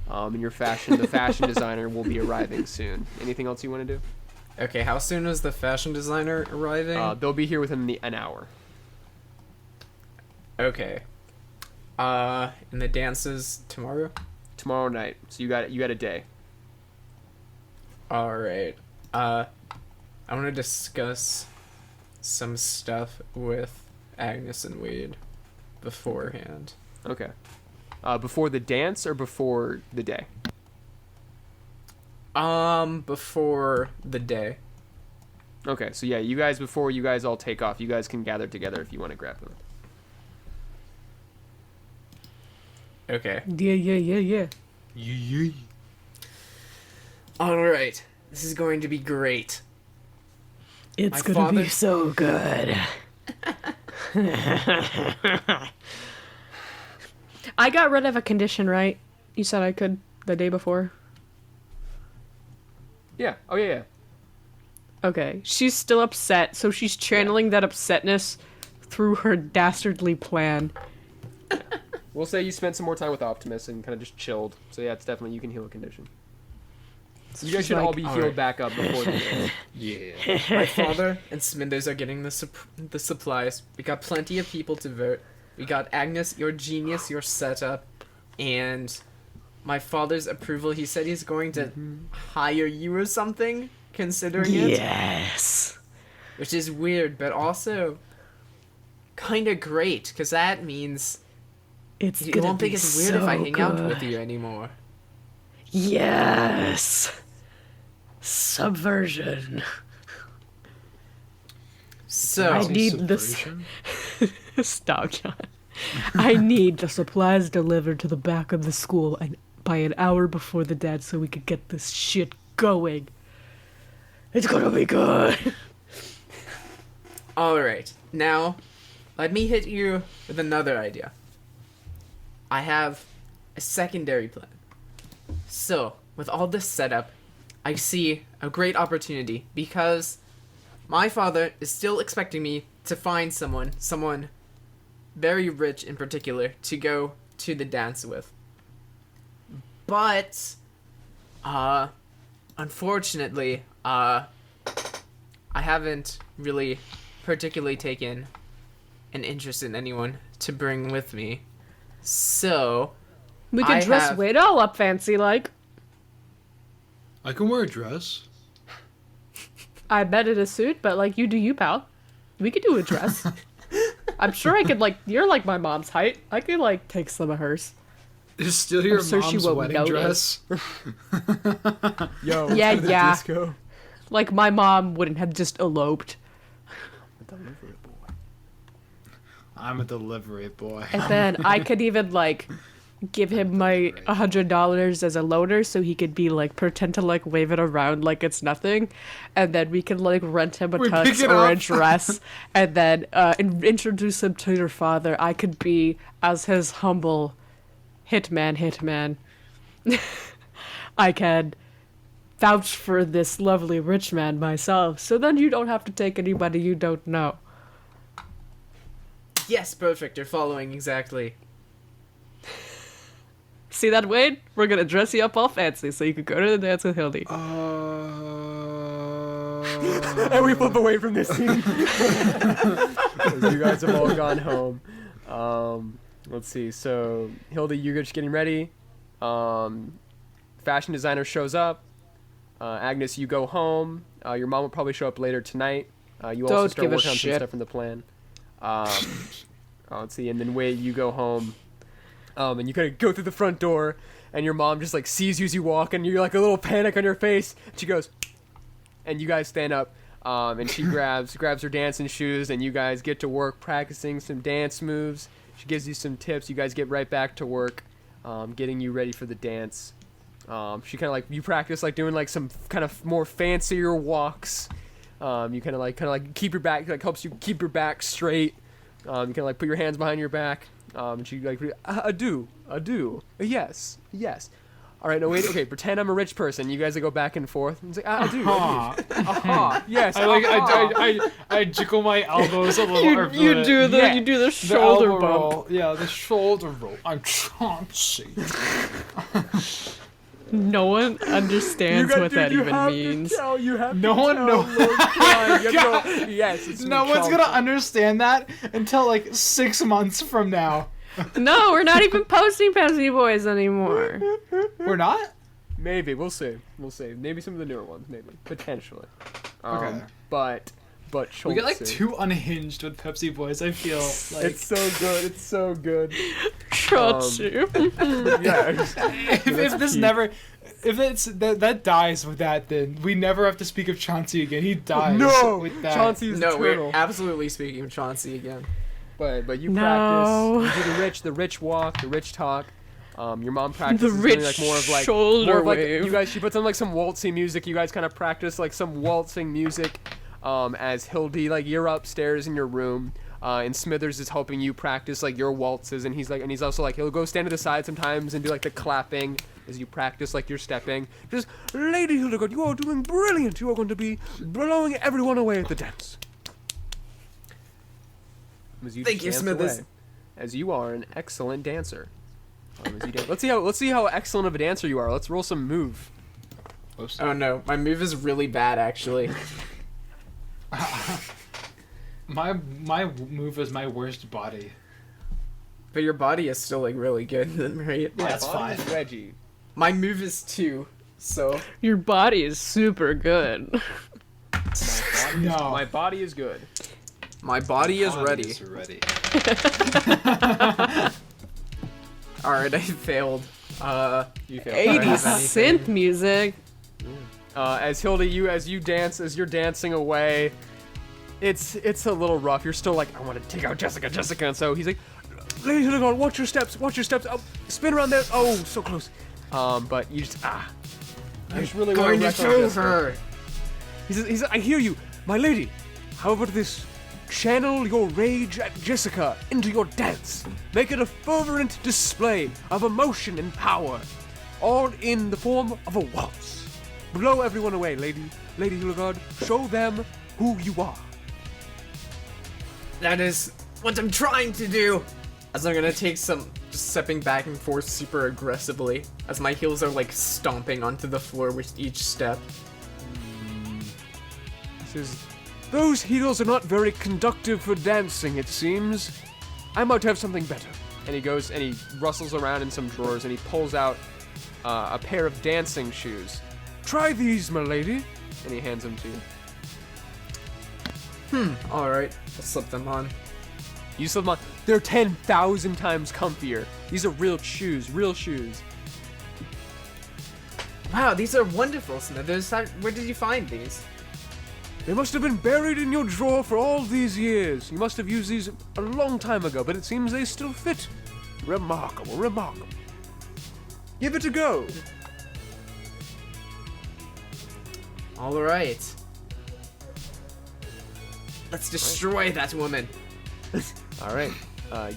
And the fashion designer will be arriving soon. Anything else you want to do? Okay, how soon is the fashion designer arriving? They'll be here within an hour. Okay. And the dances tomorrow? Tomorrow night. So you got a day. All right. I want to discuss some stuff with Agnes and Wade beforehand. Okay. Before the dance or before the day? Before the day. Okay, so yeah, before you guys all take off, you guys can gather together if you want to grab them. Okay. Yeah. All right. This is going to be great. It's My gonna be father- so good. I got rid of a condition, right? You said I could the day before. Yeah. Oh yeah. Okay. She's still upset, so she's channeling that upsetness through her dastardly plan. We'll say you spent some more time with Optimus and kind of just chilled. So yeah, it's definitely, you can heal a condition. So you guys She's should all like, be all healed right. back up before the dance. Yeah. My father and Smithers are getting the supplies. We got plenty of people to vote. We got Agnes, your genius, your setup, and my father's approval. He said he's going to hire you or something, considering it. Yes. Which is weird, but also kind of great, because that means It's you gonna won't be think it's weird so if I hang out with good. you anymore. Yes. Subversion. So, I need this. Subversion? Stop, John. I need the supplies delivered to the back of the school and by an hour before the dance so we could get this shit going. It's gonna be good. alright, now, let me hit you with another idea. I have a secondary plan. So, with all this setup, I see a great opportunity because my father is still expecting me to find someone very rich in particular, to go to the dance with. But, unfortunately, I haven't really particularly taken an interest in anyone to bring with me. So, We could I dress have- Wade all up fancy like. I can wear a dress. I bet it a suit, but like you do you, pal. We could do a dress. I'm sure I could like you're like my mom's height. I could like take some of hers. Is still your sure she mom's won't wedding notice. dress? Yo, Yeah, let's go to the yeah. disco. Like my mom wouldn't have just eloped. I'm a delivery boy. And then I could even like give him my $100 as a loaner so he could be like pretend to like wave it around like it's nothing, and then we could like rent him a We tux pick it or a up. dress and then introduce him to your father. I could be as his humble hitman. I can vouch for this lovely rich man myself, so then you don't have to take anybody you don't know. yes, perfect, you're following exactly. See that, Wade? We're gonna dress you up all fancy so you could go to the dance with Hildy. And we flip away from this scene. You guys have all gone home. Let's see. So, Hildy, you're just getting ready. Fashion designer shows up. Agnes, you go home. Your mom will probably show up later tonight. You also Don't start give a working on some shit. stuff in the plan. Let's see. And then Wade, you go home. And you kind of go through the front door, and your mom just like sees you as you walk, and you're like a little panic on your face. She goes, and you guys stand up, and she grabs her dancing shoes, and you guys get to work practicing some dance moves. She gives you some tips. You guys get right back to work, getting you ready for the dance. She kind of like, you practice like doing like some kind of more fancier walks. You kind of like keep your back, like helps you keep your back straight. You kind of like put your hands behind your back. And she like, adieu, yes. All right, no wait, okay, pretend I'm a rich person. You guys like, go back and forth. And it's like, adieu. Yes. I jiggle my elbows a little. You do the shoulder bump. Roll. Yeah, the shoulder roll. I'm Chauncey. No one understands what that even means. No one knows. Yes. It's No one's gonna understand that until like 6 months from now. No, we're not even posting Pepsi Boys anymore. We're not? Maybe we'll see. Maybe some of the newer ones, maybe potentially. Okay. But We get like Chauncey. too unhinged with Pepsi Boys. I feel like It's so good. Trust you. Yeah. if this never, if it's that dies with that, then we never have to speak of Chauncey again. He dies with that. Chauncey is No, we're eternal. absolutely speaking of Chauncey again. But you No. practice. You do the rich walk, the rich talk. Your mom practices The doing, rich like more of like shoulder like wave. you guys. She puts on like some waltzing music. You guys kind of practice like some waltzing music. As Hildy, like you're upstairs in your room, and Smithers is helping you practice like your waltzes, and he's also like he'll go stand to the side sometimes and do like the clapping as you practice like your stepping. Just, Lady Hildegard, you are doing brilliant. You are going to be blowing everyone away at the dance. As Thank you, dance Smithers. away, as you are an excellent dancer. As you dance. Let's see how excellent of a dancer you are. Let's roll some move. Oh no, my move is really bad actually. My move is my worst body. But your body is still like really good, right? Yeah, that's fine. Reggie. My move is 2, so Your body is super good. No. My body is good. my body is ready. ready. Alright, I failed. You failed. 80s anything. synth music. As Hildy, as you're dancing away, it's a little rough. You're still like, I want to take out Jessica, and so he's like, Lady Hildegard, watch your steps, oh, spin around there, oh, so close. But you just really want Going to wreck on show Jessica. her. He says, I hear you, my lady. How about this? Channel your rage at Jessica into your dance. Make it a fervent display of emotion and power, all in the form of a waltz. Blow everyone away, Lady Hildegard. Show them who you are. That is what I'm trying to do. As I'm gonna take some, just stepping back and forth super aggressively, as my heels are like stomping onto the floor with each step. He says, those heels are not very conductive for dancing, it seems. I might have something better. And he goes and he rustles around in some drawers and he pulls out a pair of dancing shoes. Try these, my lady. And he hands them to you. Alright, I'll slip them on. You slip them on. They're 10,000 times comfier. These are real shoes. Wow, these are wonderful, Smithers. Where did you find these? They must have been buried in your drawer for all these years. You must have used these a long time ago, but it seems they still fit. Remarkable. Give it a go. Alright. Let's destroy that woman. All right.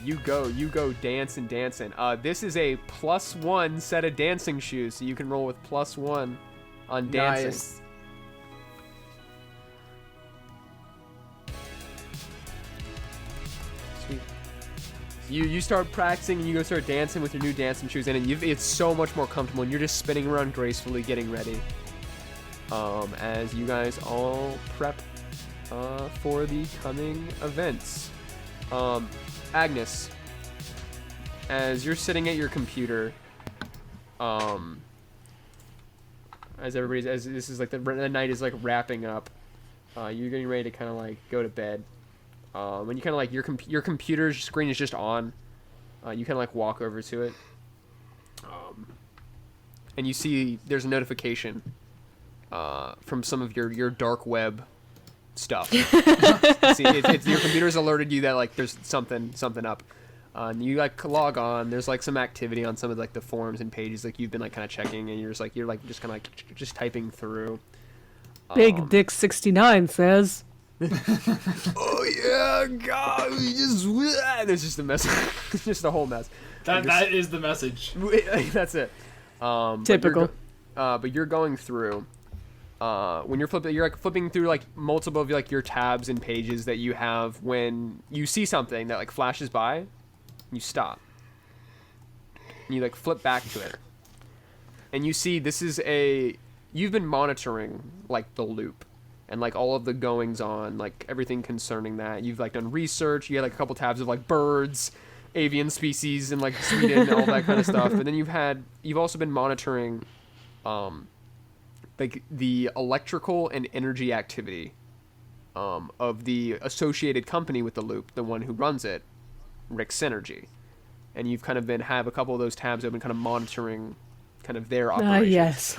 You go dancing. This is a +1 set of dancing shoes, so you can roll with +1 on dancing. Nice. Sweet. You start practicing and you go start dancing with your new dancing shoes, and it's so much more comfortable, and you're just spinning around gracefully, getting ready. As you guys all prep for the coming events. Agnes, as you're sitting at your computer, as this is like the night is like wrapping up, you're getting ready to kind of like go to bed. When you kind of like your computer screen is just on, you kind of like walk over to it. and you see there's a notification from some of your dark web stuff. See, your computer's alerted you that like there's something up. And you like log on. There's like some activity on some of like the forums and pages like you've been like kind of checking, and you're just kind of like just typing through. Big Dick 69 says. Oh yeah, God, we just there's just a mess. It's just a whole mess. That is the message. That's it. Typical. But you're going through. When you're like flipping through like multiple of like your tabs and pages that you have. When you see something that like flashes by, you stop. And you like flip back to it, and you see this is you've been monitoring like the loop and like all of the goings on, like everything concerning that. You've like done research. You had like a couple tabs of like birds, avian species, and like Sweden and all that kind of stuff. But then you've also been monitoring, like the electrical and energy activity, of the associated company with the loop, the one who runs it, Rick Synergy. And you've kind of have a couple of those tabs that have been kind of monitoring kind of their operations. Yes.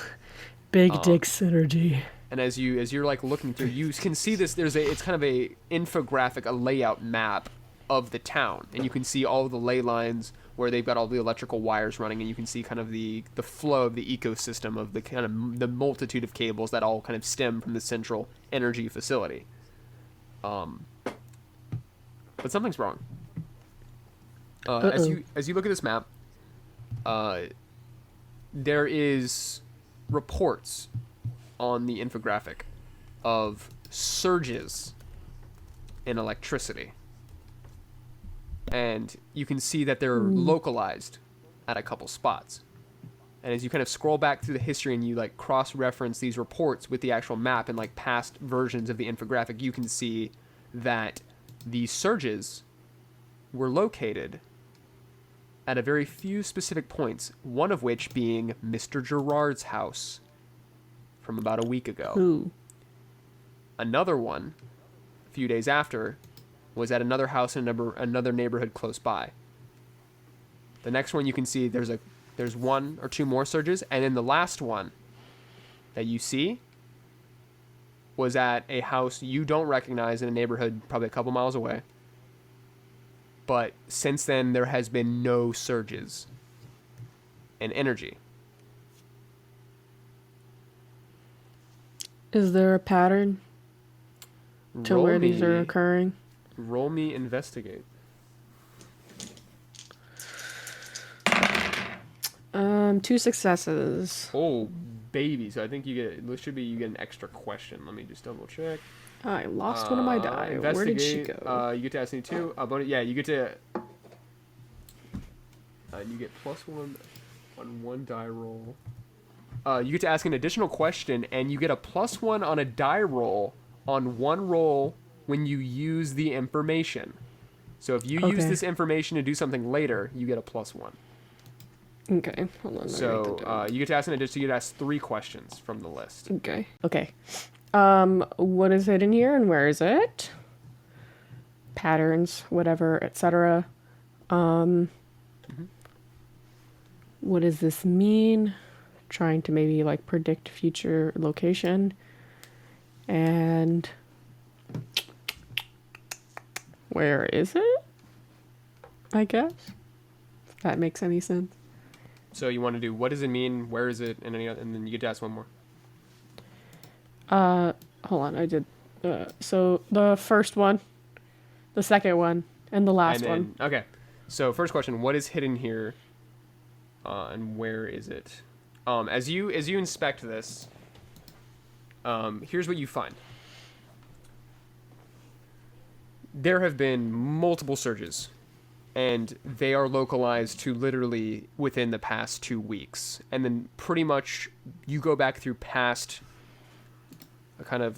Big Dick Synergy. And as you're like looking through, you can see this. It's kind of a infographic, a layout map of the town, and you can see all the ley lines where they've got all the electrical wires running, and you can see kind of the flow of the ecosystem of the kind of the multitude of cables that all kind of stem from the central energy facility. But something's wrong. As you look at this map, there is reports on the infographic of surges in electricity, and you can see that they're localized at a couple spots. And as you kind of scroll back through the history and you like cross-reference these reports with the actual map and like past versions of the infographic, you can see that these surges were located at a very few specific points, one of which being Mr. Gerard's house from about a week ago. Ooh. Another one, a few days after, was at another house in another neighborhood close by. The next one you can see there's one or two more surges, and then the last one that you see was at a house you don't recognize in a neighborhood probably a couple miles away. But since then, there has been no surges in energy. Is there a pattern to where these are occurring? Roll me investigate. 2 successes. Oh, baby. So I think you get an extra question. Let me just double check. I lost one of my die. Where did she go? You get to ask me 2. You get to. You get +1 on 1 die roll. You get to ask an additional question, and you get a +1 on a die roll on 1 roll when you use the information. So if you use this information to do something later, you get a +1. Okay, hold on. So you get to ask you get to ask 3 questions from the list. Okay. What is it in here and where is it? Patterns, whatever, etc. What does this mean? Trying to maybe like predict future location. And where is it? I guess. If that makes any sense. So you want to do what does it mean, where is it, and then you get to ask one more. Hold on, I did. So the first one, the second one, and the last one. Okay. So first question: what is hidden here, and where is it? As you inspect this, here's what you find. There have been multiple surges, and they are localized to literally within the past 2 weeks, and then pretty much you go back through past kind of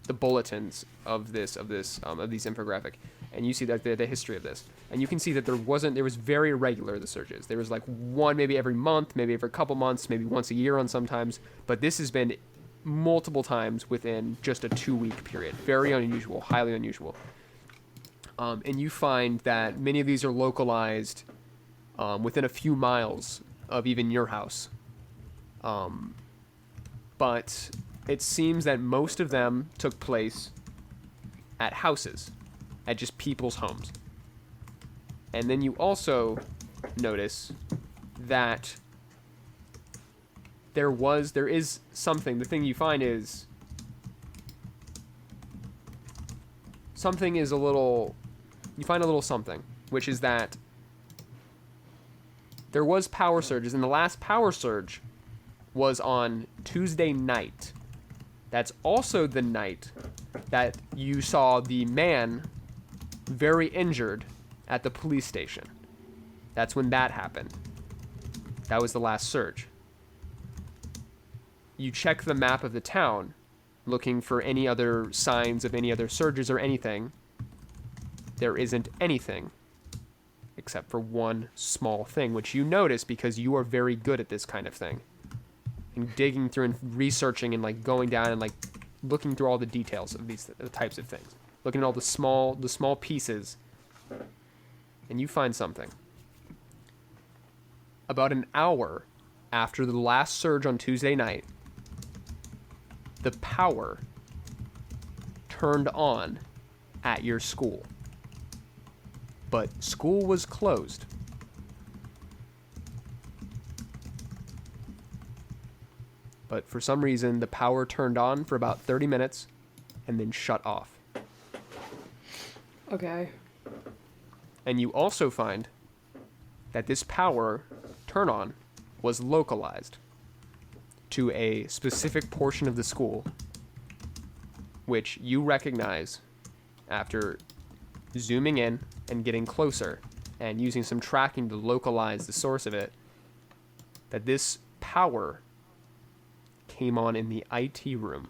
the bulletins of these infographic, and you see that the history of this, and you can see that there was very irregular, the surges. There was like one maybe every month, maybe every couple months, maybe once a year on sometimes, but this has been multiple times within just a 2-week period. Very unusual, highly unusual. And you find that many of these are localized within a few miles of even your house. But it seems that most of them took place at houses, at just people's homes. And then you also notice that there is something. The thing you find is something is a little. You find a little something, which is that there was power surges, and the last power surge was on Tuesday night. That's also the night that you saw the man very injured at the police station. That's when that happened. That was the last surge. You check the map of the town, looking for any other signs of any other surges or anything. There isn't anything, except for one small thing, which you notice because you are very good at this kind of thing. And digging through and researching and like going down and like looking through all the details of these types of things. Looking at all the small pieces. And you find something. About an hour after the last surge on Tuesday night, the power turned on at your school. But school was closed. But for some reason, the power turned on for about 30 minutes and then shut off. Okay. And you also find that this power turn on was localized to a specific portion of the school, which you recognize after zooming in and getting closer and using some tracking to localize the source of it, that this power came on in the IT room.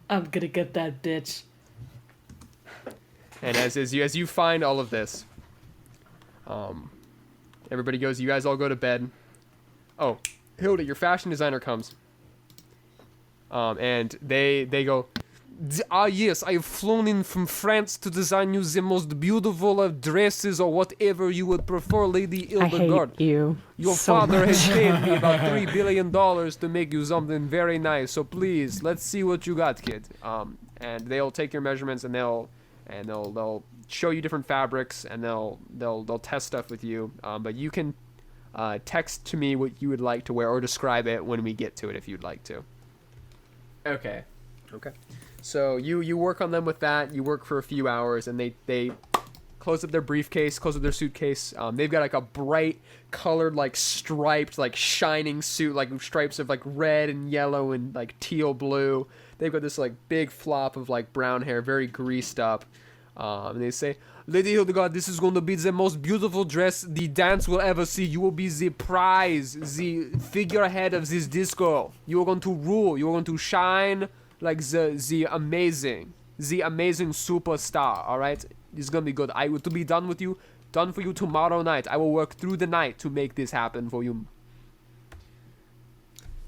I'm gonna get that bitch. And as you find all of this, everybody goes, you guys all go to bed. Oh, Hilda, your fashion designer comes. And they go, yes, I have flown in from France to design you the most beautiful of dresses or whatever you would prefer, Lady Hildegard. I hate you. Your so father much. has paid me about $3 billion to make you something very nice. So please, let's see what you got, kid. And they'll take your measurements and they'll show you different fabrics and they'll test stuff with you. But you can text to me what you would like to wear or describe it when we get to it if you'd like to. Okay. Okay. So you work on them with that. You work for a few hours, and they close up their briefcase, close up their suitcase. They've got like a bright colored, like striped, like shining suit, like stripes of like red and yellow and like teal blue. They've got this like big flop of like brown hair, very greased up. And they say, Lady Hildegard, this is going to be the most beautiful dress the dance will ever see. You will be the prize, the figurehead of this disco. You are going to rule. You are going to shine like the amazing superstar. All right, it's gonna be good. I will to be done for you tomorrow night. I will work through the night to make this happen for you.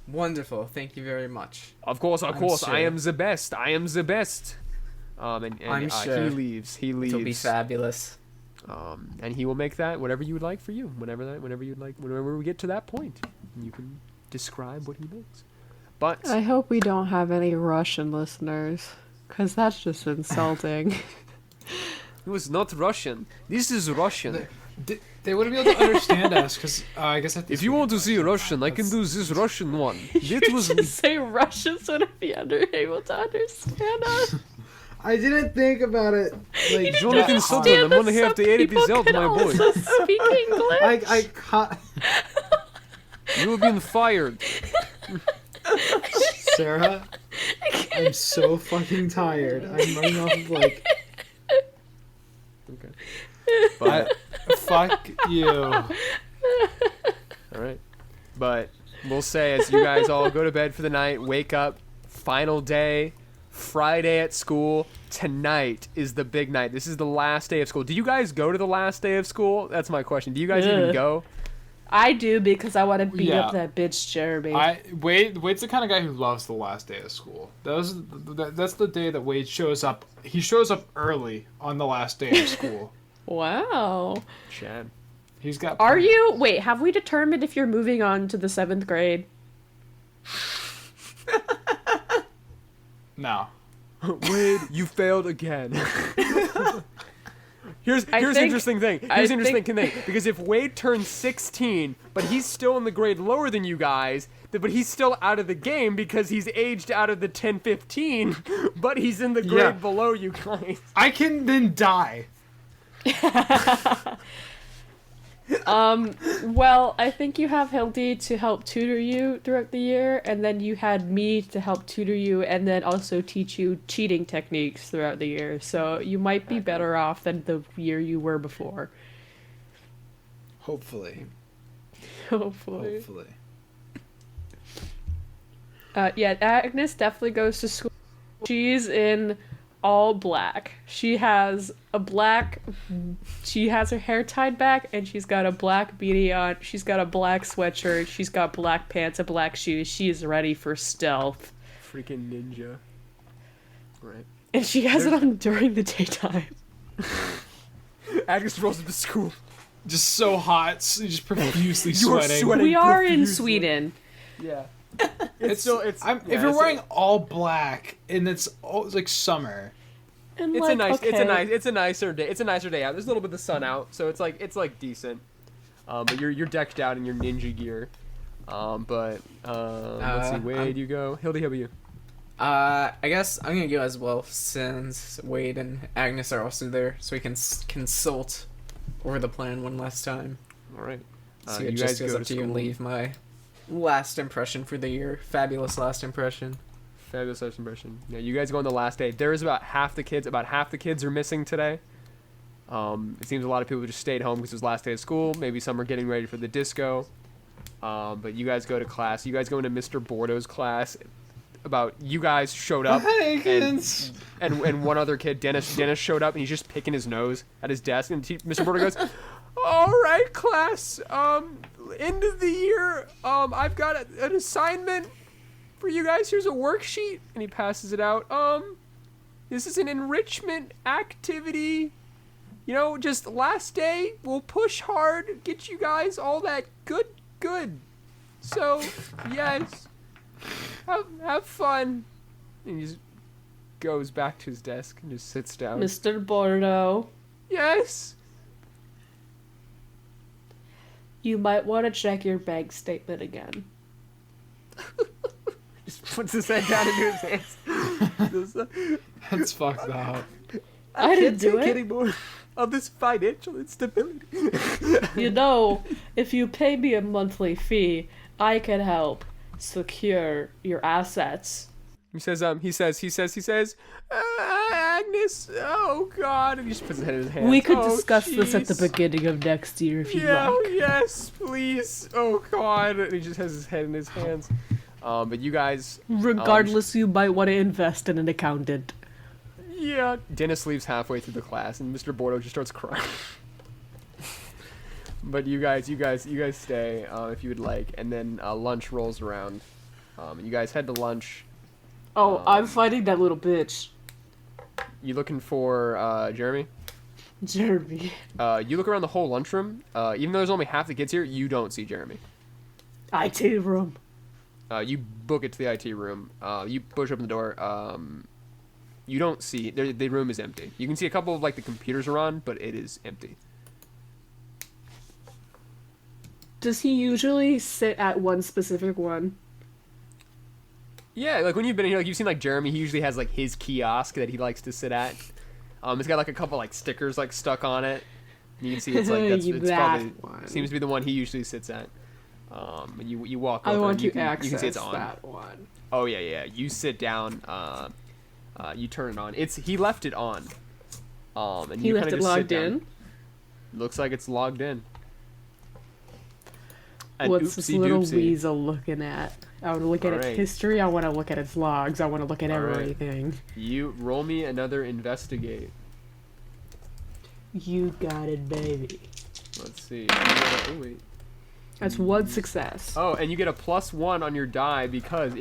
Wonderful. Thank you very much. Of course. Sure. I am the best. And I'm sure he leaves. It'll be fabulous. And he will make that whatever you would like for you. Whenever you'd like. Whenever we get to that point, you can describe what he makes. But I hope we don't have any Russian listeners, because that's just insulting. it was not Russian. This is Russian. They wouldn't be able to understand us because I guess If you want to see Russian, I can do this Russian one. You It was just say Russians wouldn't be able to understand us. I didn't think about it. Like Jonathan Sutherland, I'm gonna have to edit this out, my boy. Speak English. I caught You have been fired. Sarah. I'm so fucking tired. I'm running off of like. Okay. But Fuck you. all right. But we'll say as you guys all go to bed for the night, wake up, final day, Friday at school. Tonight is the big night. This is the last day of school. Do you guys go to the last day of school? That's my question. Do you guys even go? I do because I want to beat Yeah. up that bitch Jeremy. Wade's the kind of guy who loves the last day of school. That's the day that Wade shows up. He shows up early on the last day of school. Wow. Chad. He's got. Are you? Wait, have we determined if you're moving on to the 7th grade? No. Wade, you failed again. Here's think- interesting thing. I Here's interesting think- thing. Because if Wade turns 16, but he's still in the grade lower than you guys, but he's still out of the game because he's aged out of the 10-15, but he's in the grade Yeah. below you guys. I can then die. Well, I think you have Hildy to help tutor you throughout the year, and then you had me to help tutor you, and then also teach you cheating techniques throughout the year. So you might be better off than the year you were before. Hopefully. Hopefully. Hopefully. Yeah, Agnes definitely goes to school. She's in all black. She has her hair tied back, and she's got a black beanie on. She's got a black sweatshirt. She's got black pants and black shoes. She is ready for stealth. Freaking ninja. Right. And she has it on during the daytime. Agnes rolls into school. Just so hot, just profusely You are sweating. sweating. We are in profusely. Sweden. Yeah. It's yeah, if you're it's wearing all black and it's like summer. And It's like, a nice. okay. It's a nicer day. It's a nicer day out. There's a little bit of sun out, so it's like decent. But you're decked out in your ninja gear. Let's see. Wade, you go. Hildy, how about you? I guess I'm gonna go as well since Wade and Agnes are also there, so we can consult over the plan one last time. All right. So you it guys just goes go up to to you and school. leave my last impression for the year. Fabulous last impression. Fabulous first impression. Yeah, you guys go on the last day. There is about half the kids are missing today. It seems a lot of people just stayed home because it was last day of school. Maybe some are getting ready for the disco. But you guys go to class. You guys go into Mr. Bordeaux's class. You guys showed up, and one other kid, Dennis showed up, and he's just picking his nose at his desk. And Mr. Bordeaux goes, "All right, class. End of the year. I've got an assignment for you guys. Here's a worksheet," and he passes it out. This is an enrichment activity. Just last day. We'll push hard, get you guys all that good. So, yes, have fun. And he just goes back to his desk and just sits down. Mr. Bordeaux, Yes. you might want to check your bank statement again. Just puts his head down into his hands. That's fucked up. I didn't do Can't it. take any more of this financial instability. You know, if you pay me a monthly fee, I can help secure your assets. He says, Agnes, oh God, and he just puts his head in his hands. We could Oh, discuss this at the jeez. beginning of next year if you Yeah, like. yes, please. Oh God, and he just has his head in his hands. But you guys, Regardless, you might want to invest in an accountant. yeah. Dennis leaves halfway through the class, and Mr. Bordeaux just starts crying. But you guys stay if you would like, and then lunch rolls around. And you guys head to lunch. Oh, I'm fighting that little bitch. You looking for Jeremy? Jeremy. You look around the whole lunchroom. Even though there's only half the kids here, you don't see Jeremy. IT room. You book it to the IT room. You push open the door. You don't see the room is empty. You can see a couple of the computers are on, but it is empty. Does he usually sit at one specific one? Yeah, when you've been in here, you've seen Jeremy. He usually has his kiosk that he likes to sit at. It's got a couple stickers stuck on it. You can see it's it's That probably one. seems to be the one he usually sits at. And you walk I over. want and to you can access see it's on. that one. Oh yeah. You sit down. You turn it on. He left it on. And He you left kinda it just sit logged down. in? Looks like it's logged in. And What's this oopsie little doopsie. weasel looking at? I want to look at its Alright. history. I want to look at its logs. I want to look at Alright. everything. You roll me another investigate. You got it, baby. Let's see. Oh wait. That's one success. Oh, and you get a +1 on your die because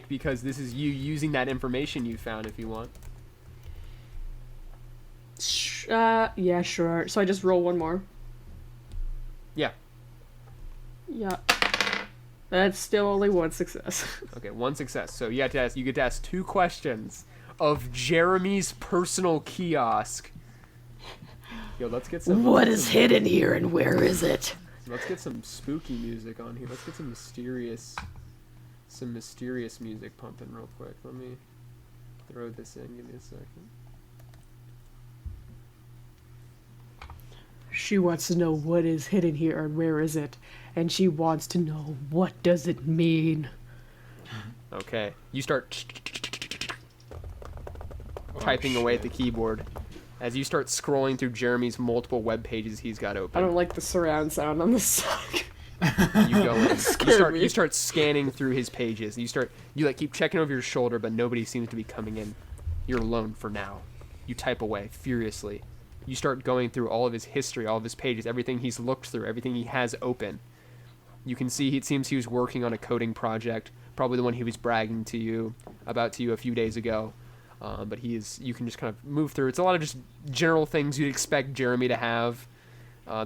because this is you using that information you found if you want. Yeah, sure. So I just roll one more. Yeah. Yeah. That's still only one success. Okay, one success. So you get to ask 2 questions of Jeremy's personal kiosk. Yo, let's get some. What is hidden here and where is it? Let's get some spooky music on here. Let's get some mysterious music pumping real quick. Let me throw this in. Give me a second. She wants to know what is hidden here and where is it, and she wants to know what does it mean. Okay, you start typing away at the keyboard as you start scrolling through Jeremy's multiple web pages he's got open. I don't like the surround sound on this song. You go in. You start scanning through his pages. You like keep checking over your shoulder, but nobody seems to be coming in. You're alone for now. You type away furiously. You start going through all of his history, all of his pages, everything he's looked through, everything he has open. You can see it seems he was working on a coding project, probably the one he was bragging to you about a few days ago. But you can just kind of move through. It's a lot of just general things you'd expect Jeremy to have.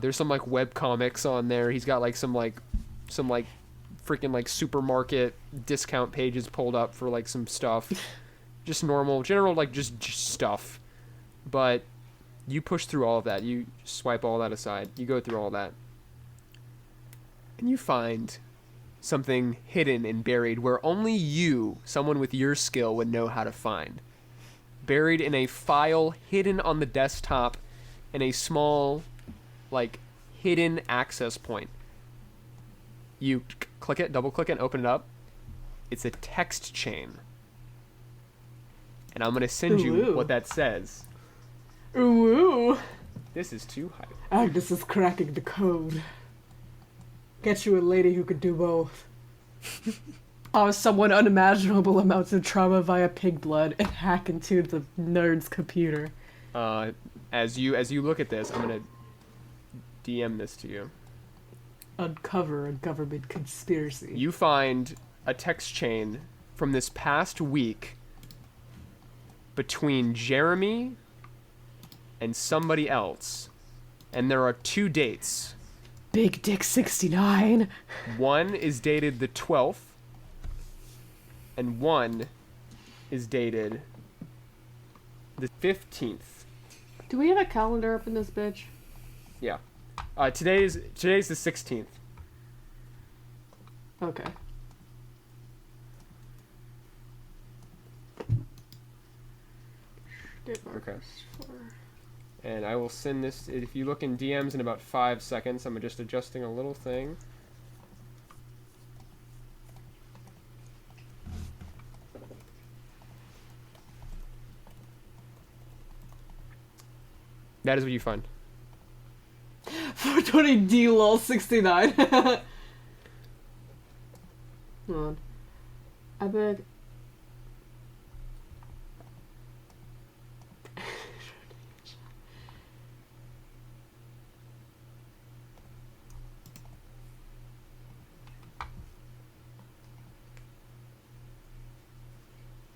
There's some like web comics on there. He's got like some freaking like supermarket discount pages pulled up for like some stuff. Just normal, general like just stuff. But you push through all of that. You swipe all that aside. You go through all that. And you find something hidden and buried where only you, someone with your skill, would know how to find. Buried in a file hidden on the desktop in a small, like, hidden access point. You click it, double click it, and open it up. It's a text chain. And I'm going to send you what that says. Ooh. This is too hype. Agnes is cracking the code. Get you a lady who could do both. Cause someone unimaginable amounts of trauma via pig blood and hack into the nerd's computer. As you look at this, I'm gonna DM this to you. Uncover a government conspiracy. You find a text chain from this past week between Jeremy and somebody else, and there are 2 dates. Big Dick 69. One is dated the 12th, and one is dated the 15th. Do we have a calendar up in this bitch? Yeah. Today's the 16th. Okay. Okay. And I will send this, if you look in DMs in about 5 seconds, I'm just adjusting a little thing. That is what you find. 420 D lol 69. Hold on. I beg.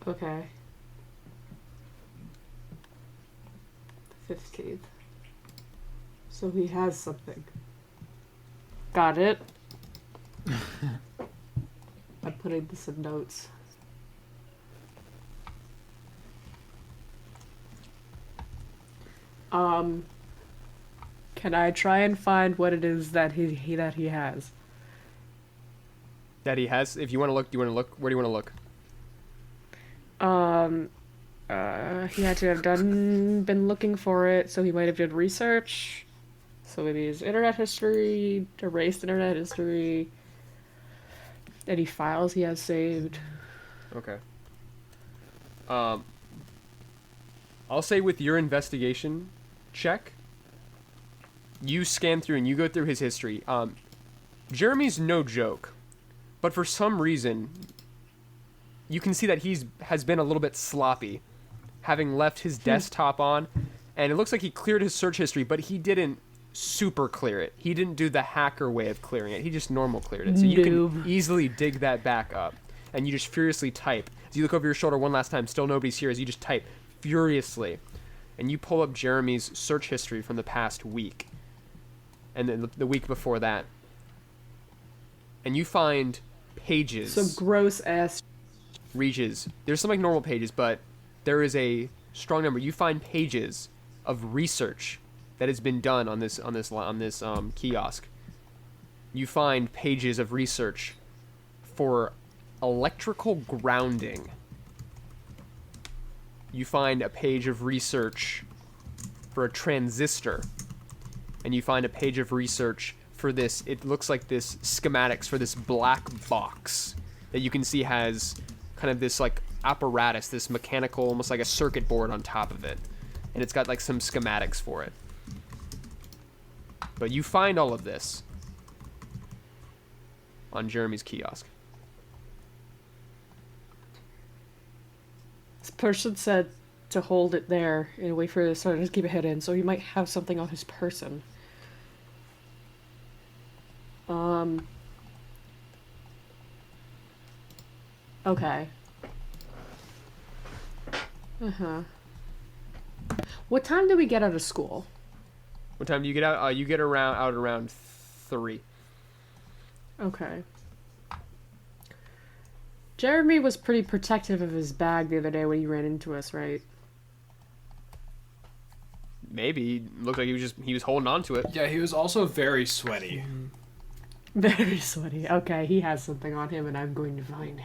Okay. 15th. So he has something. Got it. I'm putting this in notes. Can I try and find what it is that he has? That he has? If you want to look, where do you want to look? He had to have been looking for it, so he might have done research. So maybe his internet history, erased internet history, any files he has saved. Okay. I'll say with your investigation check, you scan through and you go through his history. Jeremy's no joke, but for some reason, you can see that has been a little bit sloppy, having left his desktop on, and it looks like he cleared his search history, but he didn't super clear it. He didn't do the hacker way of clearing it. He just normal cleared it. So you can easily dig that back up, and you just furiously type. As you look over your shoulder one last time, still nobody's here, as you just type furiously, and you pull up Jeremy's search history from the past week. and then the week before that. And you find pages. Some gross ass. Reaches. There's some like normal pages, but there is a strong number. You find pages of research that has been done on this kiosk. You find pages of research for electrical grounding. You find a page of research for a transistor, and you find a page of research for this. It looks like this schematics for this black box that you can see has kind of this like apparatus, this mechanical, almost like a circuit board on top of it, and it's got like some schematics for it. But you find all of this on Jeremy's kiosk. This person said to hold it there and wait for it to keep it hidden, so he might have something on his person. Okay. Uh-huh. What time do we get out of school? What time do you get out? You get out around 3. Okay. Jeremy was pretty protective of his bag the other day when he ran into us, right? Maybe. Looked like he was holding on to it. Yeah, he was also very sweaty. Very sweaty. Okay, he has something on him and I'm going to find it.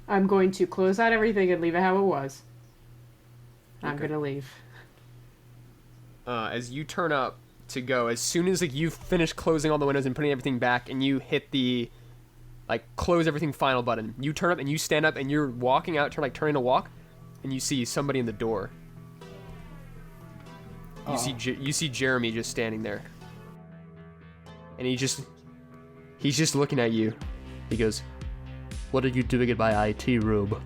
I'm going to close out everything and leave it how it was. I'm Okay. going to leave. As you turn up to go, as soon as like you finish closing all the windows and putting everything back, and you hit the like close everything final button, you turn up and you stand up and you're walking out, turning to walk, and you see somebody in the door. You see Jeremy just standing there, and he's just looking at you. He goes, "What are you doing in my IT room?"